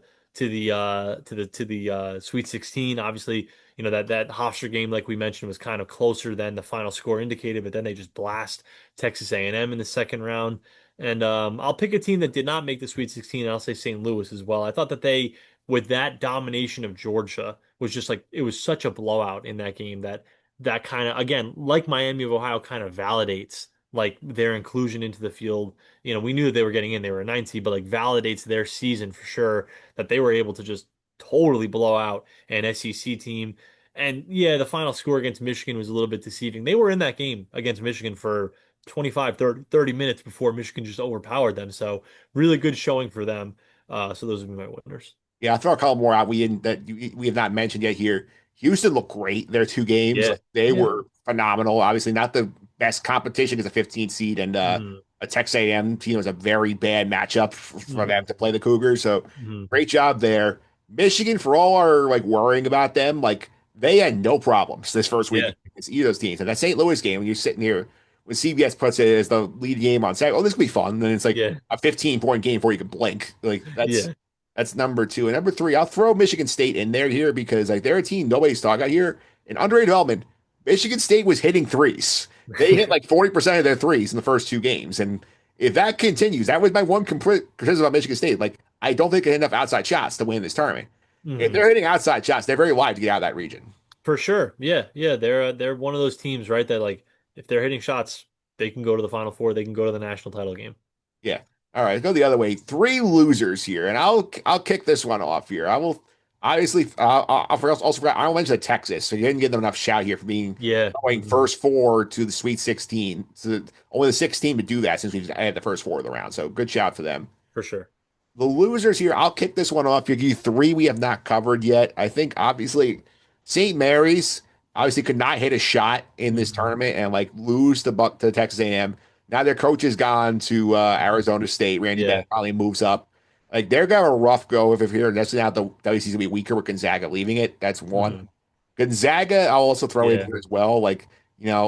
Sweet 16. Obviously, that Hofstra game, like we mentioned, was kind of closer than the final score indicated, but then they just blast Texas A&M in the second round. And I'll pick a team that did not make the Sweet 16, and I'll say St. Louis as well. I thought that they, with that domination of Georgia, was just like it was such a blowout in that game that kind of, again, like Miami of Ohio, kind of validates like their inclusion into the field. We knew that they were getting in; they were a 9 seed, but like validates their season for sure that they were able to just totally blow out an SEC team. And yeah, the final score against Michigan was a little bit deceiving. They were in that game against Michigan for 25, 30 minutes before Michigan just overpowered them. So really good showing for them. So those would be my winners. Yeah, I'll throw a couple more out we have not mentioned yet here. Houston looked great. Their two games, Yeah. like, they Yeah. were phenomenal. Obviously, not the best competition as a 15 seed, and Hmm. a Texas A&M team was a very bad matchup for them Hmm. to play the Cougars. So Hmm. great job there. Michigan, for all our like worrying about them, like they had no problems this first week Yeah. against either of those teams. And that St. Louis game, when you're sitting here when CBS puts it as the lead game on Saturday, oh, this could be fun. And then it's like Yeah. a 15-point game before you can blink. Like Yeah. that's number two. And number three, I'll throw Michigan State in there here because like they're a team nobody's talking about here. In underrated development, Michigan State was hitting threes. They hit like 40% of their threes in the first two games. And if that continues, that was my one criticism about Michigan State. Like, I don't think they hit enough outside shots to win this tournament. If Hmm. they're hitting outside shots, they're very live to get out of that region. For sure. Yeah. Yeah. They're one of those teams, right? That like if they're hitting shots, they can go to the Final Four. They can go to the national title game. Yeah. All right, let's go the other way. Three losers here, and I'll kick this one off here. I will obviously also forgot I'll mention Texas, so you didn't give them enough shout here for being Yeah. going Hmm. first four to the Sweet 16. So only the 16 to do that since we've had the first four of the round. So good shout for them. For sure. The losers here, I'll kick this one off. Give you three we have not covered yet. I think obviously St. Mary's obviously could not hit a shot in this Hmm. tournament and like lose to Texas A&M. Now their coach has gone to Arizona State. Randy Yeah. Bennett probably moves up. Like they're gonna have a rough go if here. That's now the WC's gonna be weaker with Gonzaga leaving it. That's Hmm. one. Gonzaga, I'll also throw in Yeah. here as well. Like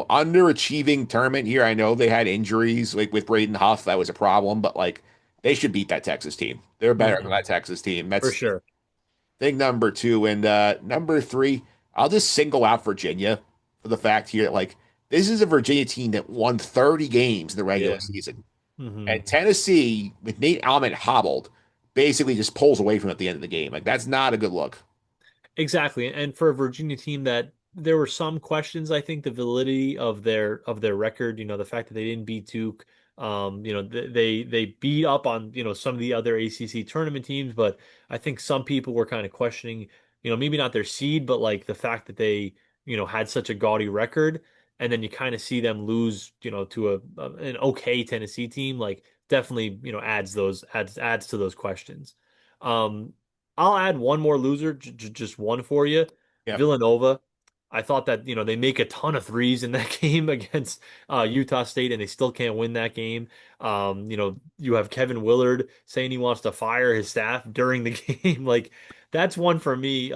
underachieving tournament here. I know they had injuries like with Braden Huff. That was a problem, but like they should beat that Texas team. They're better than Hmm. that Texas team. For That's sure. thing number two. And number three, I'll just single out Virginia for the fact here that like this is a Virginia team that won 30 games in the regular Yeah. season. Hmm. And Tennessee, with Nate Almond hobbled, basically just pulls away from it at the end of the game. Like that's not a good look. Exactly. And for a Virginia team that there were some questions, I think the validity of their record, the fact that they didn't beat Duke, they beat up on, some of the other ACC tournament teams, but I think some people were kind of questioning, maybe not their seed, but like the fact that they, had such a gaudy record, and then you kind of see them lose, to an okay Tennessee team, like definitely, adds to those questions. Um, I'll add one more loser, just one for you. Yeah. Villanova. I thought that, they make a ton of threes in that game against Utah State, and they still can't win that game. You have Kevin Willard saying he wants to fire his staff during the game. Like, that's one for me.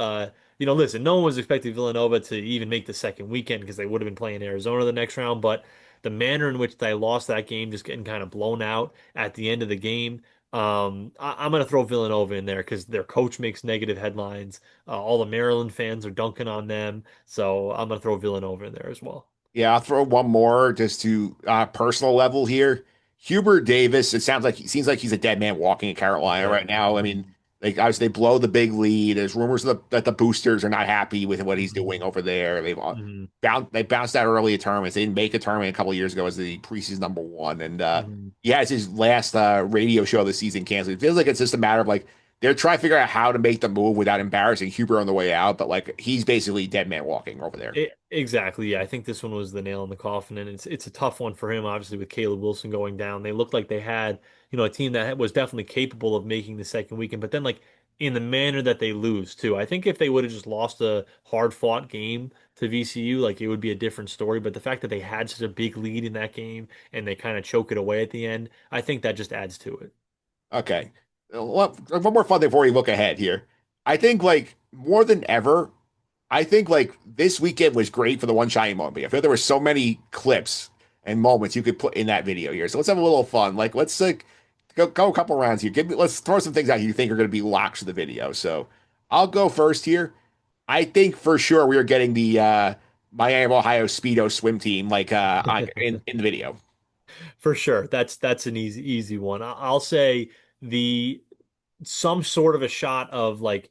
Listen, no one was expecting Villanova to even make the second weekend because they would have been playing Arizona the next round, but the manner in which they lost that game, just getting kind of blown out at the end of the game. I'm going to throw Villanova in there because their coach makes negative headlines. All the Maryland fans are dunking on them. So I'm going to throw Villanova in there as well. Yeah, I'll throw one more just to personal level here. Hubert Davis, it seems like he's a dead man walking in Carolina Yeah. right now. I mean, Mhm. like obviously they blow the big lead. There's rumors that the boosters are not happy with what he's Mhm. doing over there. Mhm. They bounced out early at tournaments. They didn't make a tournament a couple of years ago as the preseason number one. And Mhm. he has his last radio show of the season canceled. It feels like it's just a matter of like they're trying to figure out how to make the move without embarrassing Huber on the way out. But like he's basically dead man walking over there. Exactly. Yeah, I think this one was the nail in the coffin, and it's a tough one for him. Obviously, with Caleb Wilson going down, they looked like they had a team that was definitely capable of making the second weekend. But then, like in the manner that they lose too, I think if they would have just lost a hard fought game to VCU, like it would be a different story. But the fact that they had such a big lead in that game and they kind of choke it away at the end, I think that just adds to it. Okay. One more fun thing before we look ahead here. I think like more than ever, I think like this weekend was great for the one shiny moment. I feel there were so many clips and moments you could put in that video here. So let's have a little fun. Like let's like go a couple rounds here. Let's throw some things out you think are going to be locks of the video. So I'll go first here. I think for sure we are getting the Miami Ohio Speedo swim team like in the video. For sure. That's an easy one. I'll say the some sort of a shot of like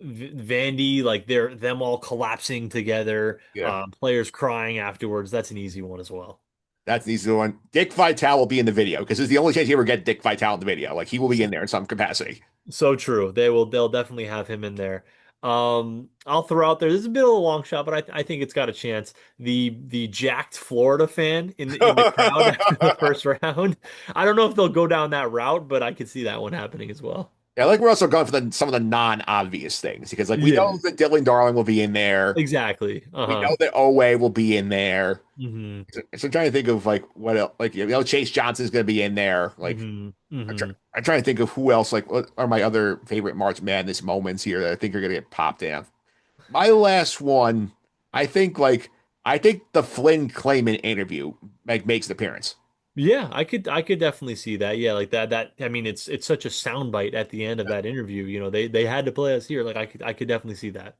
Vandy, like they're them all collapsing together, Yeah. players crying afterwards. That's an easy one as well. That's the easy one. Dick Vitale will be in the video because it's the only chance you ever get Dick Vitale in the video. Like he will be in there in some capacity. So true. They'll definitely have him in there. I'll throw out there. This is a bit of a long shot, but I think it's got a chance. The jacked Florida fan in the crowd after the first round. I don't know if they'll go down that route, but I could see that one happening as well. Yeah, like we're also going for some of the non-obvious things because like we Yeah, know that Dylan Darling will be in there. exactly. We Uh-huh. know that Owe will be in there. hmm So I'm trying to think of like what else, like Chase Johnson's going to be in there. Like I'm trying to think of who else like what are my other favorite March Madness moments here that I think are going to get popped in. My last one, I think like I think the Flynn Clayman interview like makes an appearance. Yeah, I could definitely see that. Yeah, like that I mean it's such a soundbite at the end of that interview. You know, they had to play us here. Like I could definitely see that.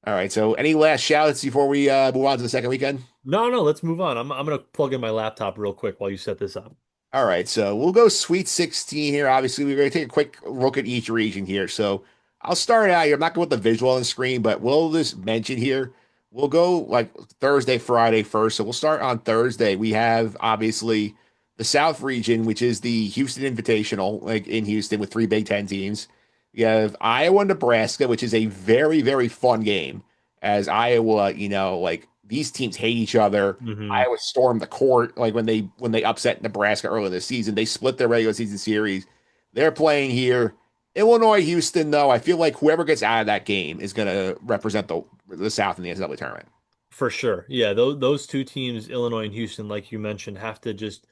All right. So any last shouts before we move on to the second weekend? No, let's move on. I'm gonna plug in my laptop real quick while you set this up. All right, so we'll go Sweet 16 here. Obviously, we're going to take a quick look at each region here. So I'll start out here. I'm not going to put the visual on the screen, but we'll just mention here. We'll go like Thursday, Friday first. So we'll start on Thursday. We have obviously the South region, which is the Houston Invitational, like in Houston with three Big Ten teams. We have Iowa, Nebraska, which is a very, very fun game as Iowa, like these teams hate each other. hmm Iowa stormed the court like when they upset Nebraska earlier this season. They split their regular season series. They're playing here. Illinois, Houston, though, I feel like whoever gets out of that game is going to represent the South in the NCAA tournament. For sure. Yeah, those two teams, Illinois and Houston, like you mentioned, have to just,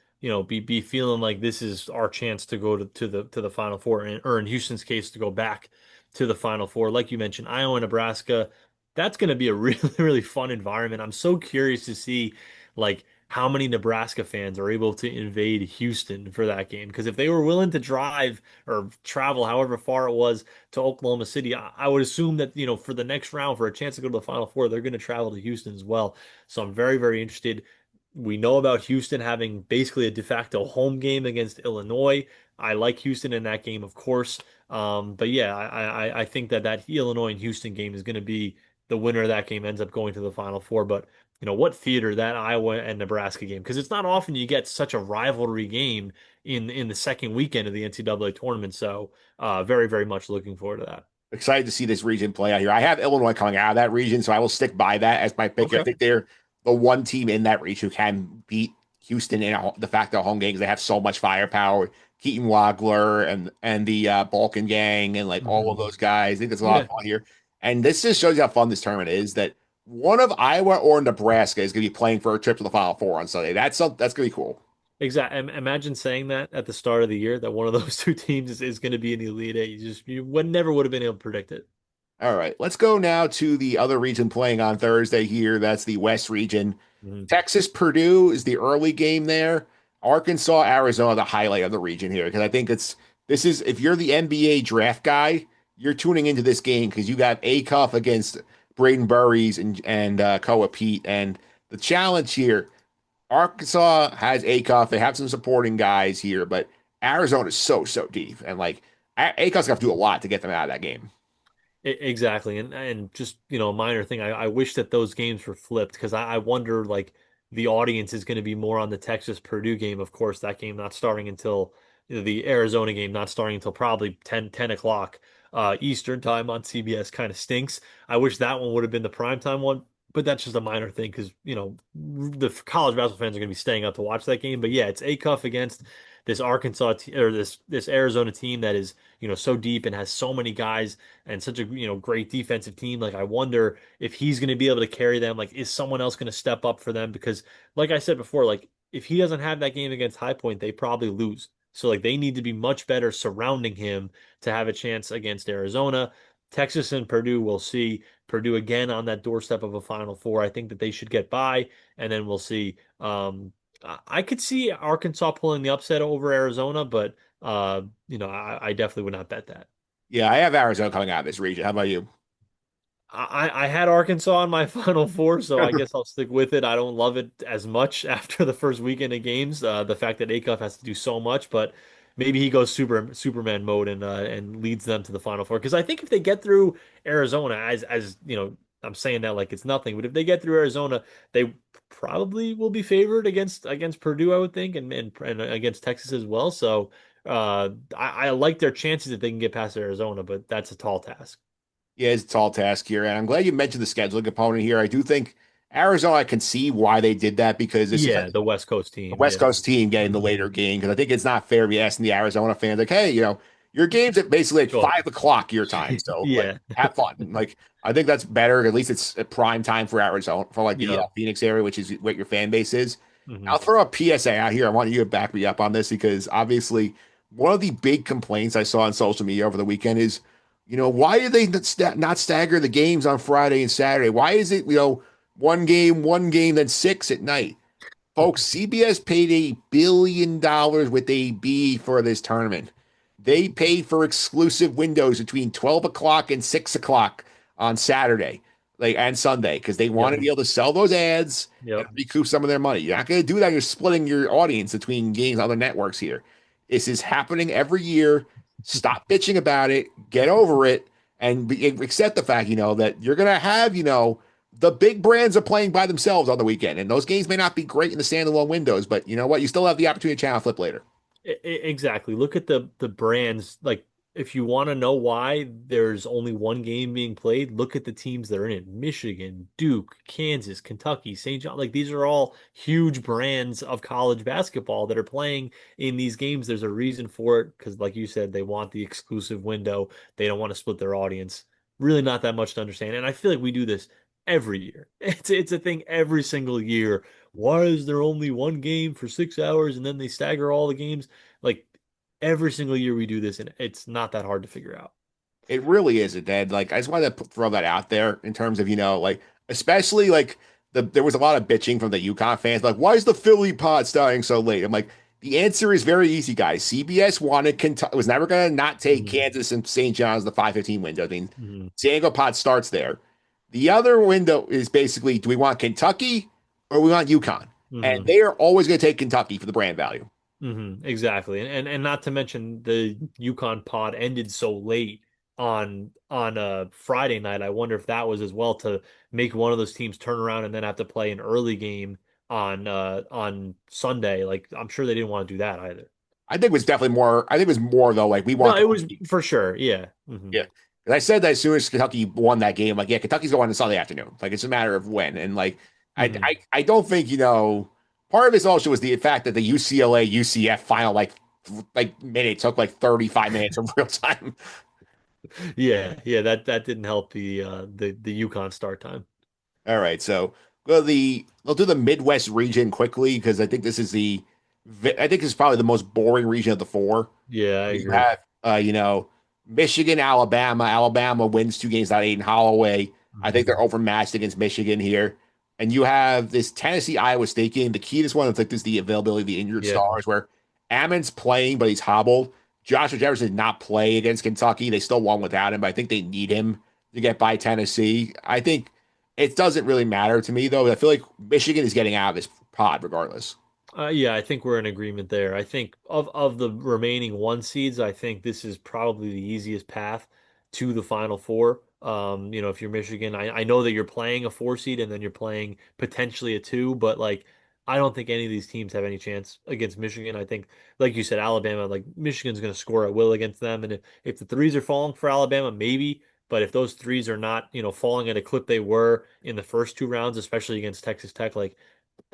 be feeling like this is our chance to go to the Final Four, or in Houston's case, to go back to the Final Four. Like you mentioned, Iowa, Nebraska, that's going to be a really, really fun environment. I'm so curious to see like how many Nebraska fans are able to invade Houston for that game. Because if they were willing to drive or travel however far it was to Oklahoma City, I would assume that, for the next round, for a chance to go to the Final Four, they're going to travel to Houston as well. So I'm very, very interested. We know about Houston having basically a de facto home game against Illinois. I like Houston in that game, of course. But yeah, I think that Illinois and Houston game is going to be the winner of that game ends up going to the Final Four. But what theater that Iowa and Nebraska game, because it's not often you get such a rivalry game in the second weekend of the NCAA tournament. So very, very much looking forward to that. Excited to see this region play out here. I have Illinois coming out of that region, so I will stick by that as my pick. I Okay. think they're the one team in that region who can beat Houston in de facto home games. They have so much firepower. Keaton Wagler and the Balkan gang and like all of Mhm. those guys. I think it's a lot Yeah, of fun here. And this just shows you how fun this tournament is. That one of Iowa or Nebraska is going to be playing for a trip to the Final Four on Sunday. That's going to be cool. exactly. Imagine saying that at the start of the year that one of those two teams is going to be in the Elite Eight. You would never would have been able to predict it. All right, let's go now to the other region playing on Thursday here. That's the West region. Mhm. Texas, Purdue is the early game there. Arkansas, Arizona, the highlight of the region here because I think this is if you're the NBA draft guy, you're tuning into this game because you got Acuff against Braden Burries and Koa Pete, and the challenge here. Arkansas has Acuff. They have some supporting guys here, but Arizona is so deep, and like Acuff's got to do a lot to get them out of that game. Exactly, and just a minor thing. I wish that those games were flipped because I wonder like the audience is going to be more on the Texas Purdue game. Of course, that game not starting until the Arizona game not starting until probably 10 o'clock Eastern time on CBS kind of stinks. I wish that one would have been the primetime one, but that's just a minor thing because the college basketball fans are going to be staying up to watch that game. But yeah, it's Acuff against this Arkansas or this Arizona team that is so deep and has so many guys and such a great defensive team. Like I wonder if he's going to be able to carry them. Like is someone else going to step up for them? Because like I said before, like if he doesn't have that game against High Point, they probably lose. So like they need to be much better surrounding him to have a chance against Arizona. Texas and Purdue, we'll see. Purdue again on that doorstep of a Final Four. I think that they should get by, and then we'll see. I could see Arkansas pulling the upset over Arizona, but I definitely would not bet that. Yeah, I have Arizona coming out of this region. How about you? I had Arkansas in my Final Four, so I guess I'll stick with it. I don't love it as much after the first weekend of games. The fact that Acuff has to do so much, but maybe he goes Superman mode and leads them to the Final Four. Because I think if they get through Arizona, as you know, I'm saying that like it's nothing, but if they get through Arizona, they probably will be favored against Purdue, I would think, and against Texas as well. So I like their chances if they can get past Arizona, but that's a tall task. Yeah, it's a tall task here, and I'm glad you mentioned the scheduling component here. I do think Arizona, I can see why they did that because this is Yeah, the West Coast the team. West Yeah. Coast team getting the later game because I think it's not fair to be asking the Arizona fans like, hey, your game's at basically like Sure. 5 o'clock your time, so like Yeah. have fun. Like I think that's better. At least it's a prime time for Arizona for like the Yep. Phoenix area, which is what your fan base is. Hmm. I'll throw a PSA out here. I want you to back me up on this because obviously one of the big complaints I saw on social media over the weekend is, why did they not stagger the games on Friday and Saturday? Why is it, one game, then six at night? Folks, CBS paid $1 billion with a B for this tournament. They paid for exclusive windows between 12 o'clock and 6 o'clock on Saturday, like and Sunday, because they wanted Yep. to be able to sell those ads and Yep. recoup some of their money. You're not going to do that. You're splitting your audience between games on other networks here. This is happening every year. Stop bitching about it. Get over it and accept the fact, that you're going to have, the big brands are playing by themselves on the weekend, and those games may not be great in the standalone windows, but you know what? You still have the opportunity to channel flip later. Exactly. Look at the brands. Like, if you want to know why there's only one game being played, look at the teams that are in it. Michigan, Duke, Kansas, Kentucky, St. John. Like, these are all huge brands of college basketball that are playing in these games. There's a reason for it because, like you said, they want the exclusive window. They don't want to split their audience. Really not that much to understand. And I feel like we do this every year. It's a thing every single year. Why is there only one game for 6 hours and then they stagger all the games? Like every single year we do this, and it's not that hard to figure out. It really is a dead. Like I just wanted to throw that out there in terms of like especially like there was a lot of bitching from the UConn fans like why is the Philly pod starting so late? I'm like the answer is very easy, guys. CBS wanted Kentucky was never going to not take Hmm. Kansas and St. John's the 5:15 window. I mean, Hmm. San Diego pod starts there. The other window is basically do we want Kentucky or we want UConn? And Hmm. they are always going to take Kentucky for the brand value. Exactly. And not to mention the Yukon pod ended so late on a Friday night. I wonder if that was as well to make one of those teams turn around and then have to play an early game on Sunday. Like I'm sure they didn't want to do that either. I think it was definitely more. I think it was more though. Like we No, want it was Kentucky. for sure. Yeah. Yeah. And I said that as soon as Kentucky won that game, like, yeah, Kentucky's going on Sunday afternoon. Like, it's a matter of when. And like, Hmm. I don't think, part of this also was the fact that the UCLA UCF final, like minute took like 35 minutes of real time. Yeah, yeah, that didn't help the Yukon start time. All right. So, we'll do the Midwest region quickly because I think I think this is probably the most boring region of the four. Yeah, I You agree. have, Michigan, Alabama. Alabama wins 2 games out of 8 in Holloway. I think they're Mhm. overmatched against Michigan here. And you have this Tennessee Iowa State game. The key to this one, I think, is the availability of the injured Yeah. stars, where Ammon's playing, but he's hobbled. Joshua Jefferson did not play against Kentucky. They still won without him, but I think they need him to get by Tennessee. I think it doesn't really matter to me, though. I feel like Michigan is getting out of this pod regardless. Yeah, I think we're in agreement there. I think of the remaining one seeds, I think this is probably the easiest path to the Final Four. If you're Michigan, I know that you're playing a four seed and then you're playing potentially a two, but like I don't think any of these teams have any chance against Michigan. I think, like you said, Alabama, like Michigan's going to score at will against them, and if the threes are falling for Alabama, maybe. But if those threes are not, falling at a clip they were in the first two rounds, especially against Texas Tech, like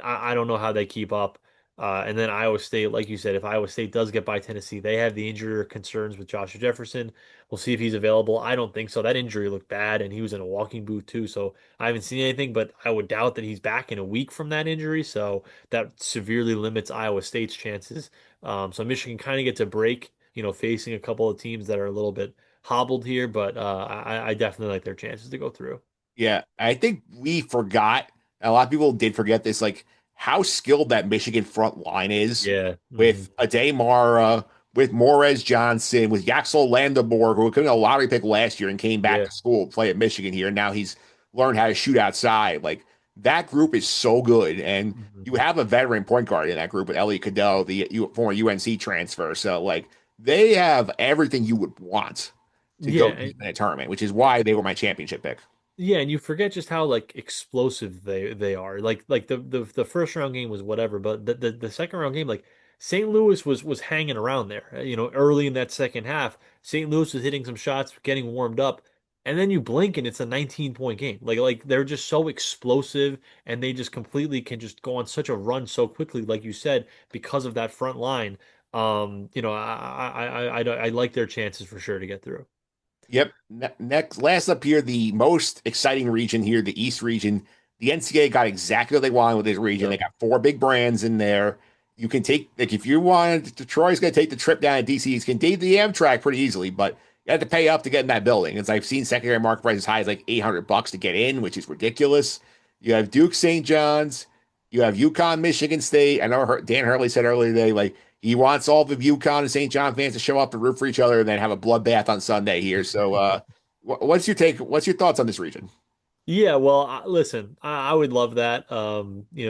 I don't know how they keep up. And then Iowa State, like you said, if Iowa State does get by Tennessee, they have the injury concerns with Joshua Jefferson. We'll see if he's available. I don't think so. That injury looked bad, and he was in a walking boot too. So I haven't seen anything, but I would doubt that he's back in a week from that injury. So that severely limits Iowa State's chances. So Michigan kind of gets a break, facing a couple of teams that are a little bit hobbled here, but I definitely like their chances to go through. Yeah, I think we forgot. A lot of people did forget this, like how skilled that Michigan front line is Yeah. with Ade Mara, with Morez Johnson, with Yaxel Landabor, who became a lottery pick last year and came back Yeah. to school to play at Michigan here. And now he's learned how to shoot outside. Like that group is so good. And Mhm. you have a veteran point guard in that group with Ellie Cadeau, the former UNC transfer. So, like, they have everything you would want to go Yeah. deep in a tournament, which is why they were my championship pick. Yeah, and you forget just how like explosive they are. Like the first round game was whatever, but the second round game, like St. Louis was hanging around there. Early in that second half, St. Louis was hitting some shots, getting warmed up, and then you blink and it's a 19-point game. Like they're just so explosive, and they just completely can just go on such a run so quickly, like you said, because of that front line. I like their chances for sure to get through. Yep. Next, last up here, the most exciting region here, the East region. The NCAA got exactly what they wanted with this region. They Yep. got four big brands in there. You can take, like, if you wanted, Troy's going to take the trip down to DC. You can take the Amtrak pretty easily, but you have to pay up to get in that building. As I've seen secondary market price as high as like $800 to get in, which is ridiculous. You have Duke St. John's. You have UConn, Michigan State. I know Dan Hurley said earlier today, like, he wants all the UConn and St. John fans to show up and root for each other and then have a bloodbath on Sunday here. So, what's your take? What's your thoughts on this region? Yeah, well, listen, I would love that.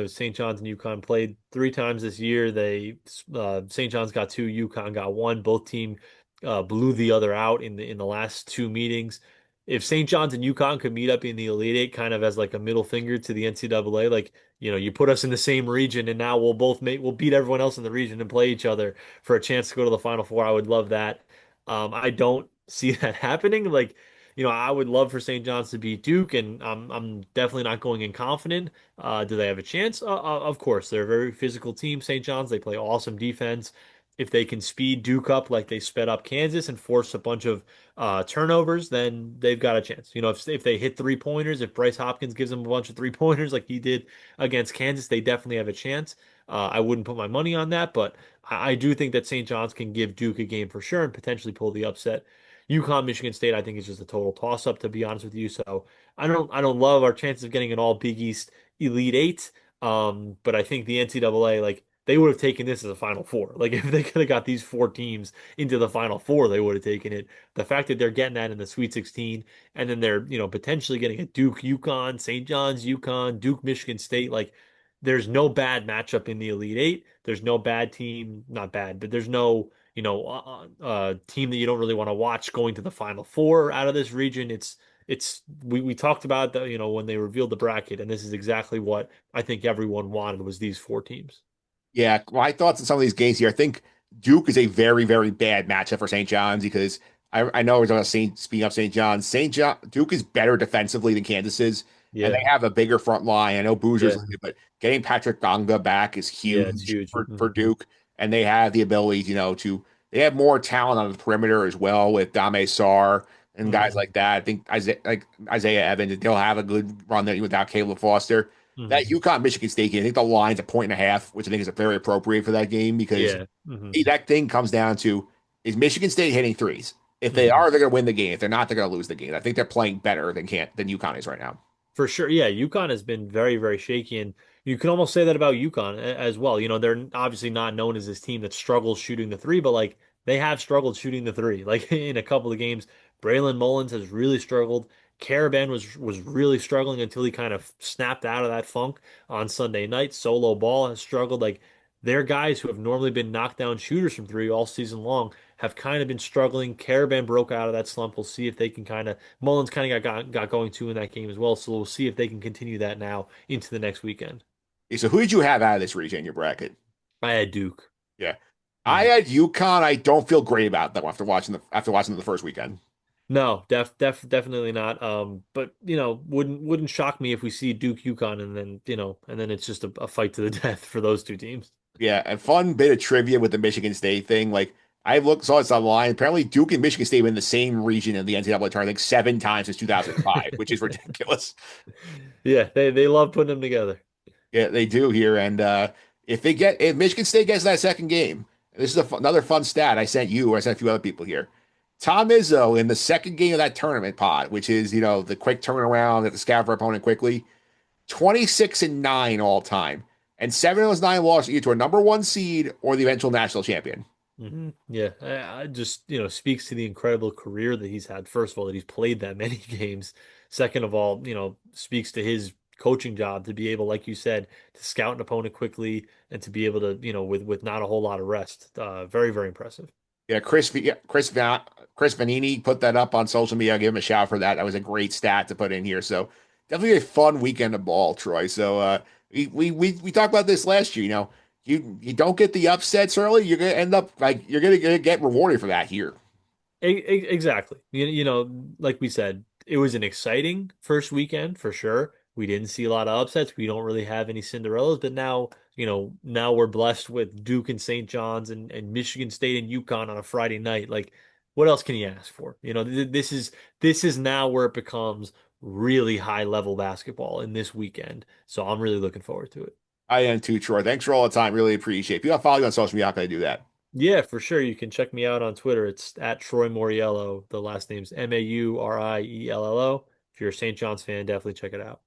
St. John's and UConn played three times this year. St. John's got two, UConn got one. Both team blew the other out in the last two meetings. If St. John's and UConn could meet up in the Elite Eight, kind of as like a middle finger to the NCAA, like you put us in the same region, and now we'll beat everyone else in the region and play each other for a chance to go to the Final Four. I would love that. I don't see that happening. Like I would love for St. John's to beat Duke, and I'm definitely not going in confident. Do they have a chance? Of course, they're a very physical team, St. John's. They play awesome defense. If they can speed Duke up like they sped up Kansas and force a bunch of turnovers, then they've got a chance. If they hit three pointers, if Bryce Hopkins gives them a bunch of three pointers like he did against Kansas, they definitely have a chance. I wouldn't put my money on that, but I do think that St. John's can give Duke a game for sure and potentially pull the upset. UConn, Michigan State, I think is just a total toss up to be honest with you. So I don't love our chances of getting an all Big East Elite Eight. But I think the NCAA like they would have taken this as a Final Four. Like if they could have got these four teams into the Final Four, they would have taken it. The fact that they're getting that in the Sweet 16 and then they're potentially getting a Duke, UConn, St. John's, UConn, Duke, Michigan State, like there's no bad matchup in the Elite Eight. There's no bad team, not bad, but there's no team that you don't really want to watch going to the Final Four out of this region. We talked about the when they revealed the bracket, and this is exactly what I think everyone wanted was these four teams. Yeah, my thoughts on some of these games here. I think Duke is a very, very bad matchup for St. John's because I know we're talking about speaking of St. John's. St. John Duke is better defensively than Kansas is, and Yeah, they have a bigger front line. I know Boozer's yeah, leaving, but getting Patrick Ganga back is yeah. It's huge huge. for Duke, and they have the ability, to they have more talent on the perimeter as well with Dame Sarr and guys Hmm. like that. I think Isaiah Evans, they'll have a good run there without Caleb Foster. That Hmm. UConn Michigan State game, I think the line's a point and a half, which I think is very appropriate for that game because Yeah. Hmm. that thing comes down to is Michigan State hitting threes? If they Hmm. are, they're going to win the game. If they're not, they're going to lose the game. I think they're playing better than UConn is right now. For sure. Yeah, UConn has been very, very shaky. And you can almost say that about UConn as well. They're obviously not known as this team that struggles shooting the three, but like they have struggled shooting the three. Like in a couple of games, Braylon Mullins has really struggled. Caravan was really struggling until he kind of snapped out of that funk on Sunday night. Solo Ball has struggled. Like they're guys who have normally been knockdown shooters from three all season long have kind of been struggling. Caravan broke out of that slump. We'll see if they can kind of Mullins kind of got going too in that game as well. So we'll see if they can continue that now into the next weekend. Okay, so who did you have out of this region in your bracket? I had Duke. Yeah, I Mhm. had UConn. I don't feel great about them after watching the first weekend. No, definitely not. But wouldn't shock me if we see Duke UConn and then it's just a fight to the death for those two teams. Yeah, and fun bit of trivia with the Michigan State thing. Like I looked saw this online. Apparently, Duke and Michigan State have been in the same region in the NCAA tournament, I think 7 times since 2005, which is ridiculous. Yeah, they love putting them together. Yeah, they do here. And if Michigan State gets that second game, this is another fun stat I sent you, or I sent a few other people here. Tom Izzo in the second game of that tournament pod, which is the quick turnaround at the scout for opponent quickly, 26-9 all time, and 7 of those 9 losses either to a number one seed or the eventual national champion. Yeah, I just, speaks to the incredible career that he's had. First of all, that he's played that many games. Second of all, speaks to his coaching job to be able, like you said, to scout an opponent quickly and to be able to, with not a whole lot of rest. Very, very impressive. Yeah, Chris Vanini put that up on social media. I'll give him a shout for that. That was a great stat to put in here. So definitely a fun weekend of ball, Troy. So we talked about this last year. You don't get the upsets early, you're gonna end up like you're gonna get rewarded for that here. Exactly. Like we said, it was an exciting first weekend for sure. We didn't see a lot of upsets. We don't really have any Cinderellas, but now we're blessed with Duke and St. John's and Michigan State and UConn on a Friday night. Like, what else can you ask for? This is now where it becomes really high level basketball in this weekend. So I'm really looking forward to it. I am too, Troy. Thanks for all the time. Really appreciate it. If you want to follow you on social media, how can I do that? Yeah, for sure. You can check me out on Twitter. It's at Troy Mauriello. The last name's Mauriello. If you're a St. John's fan, definitely check it out.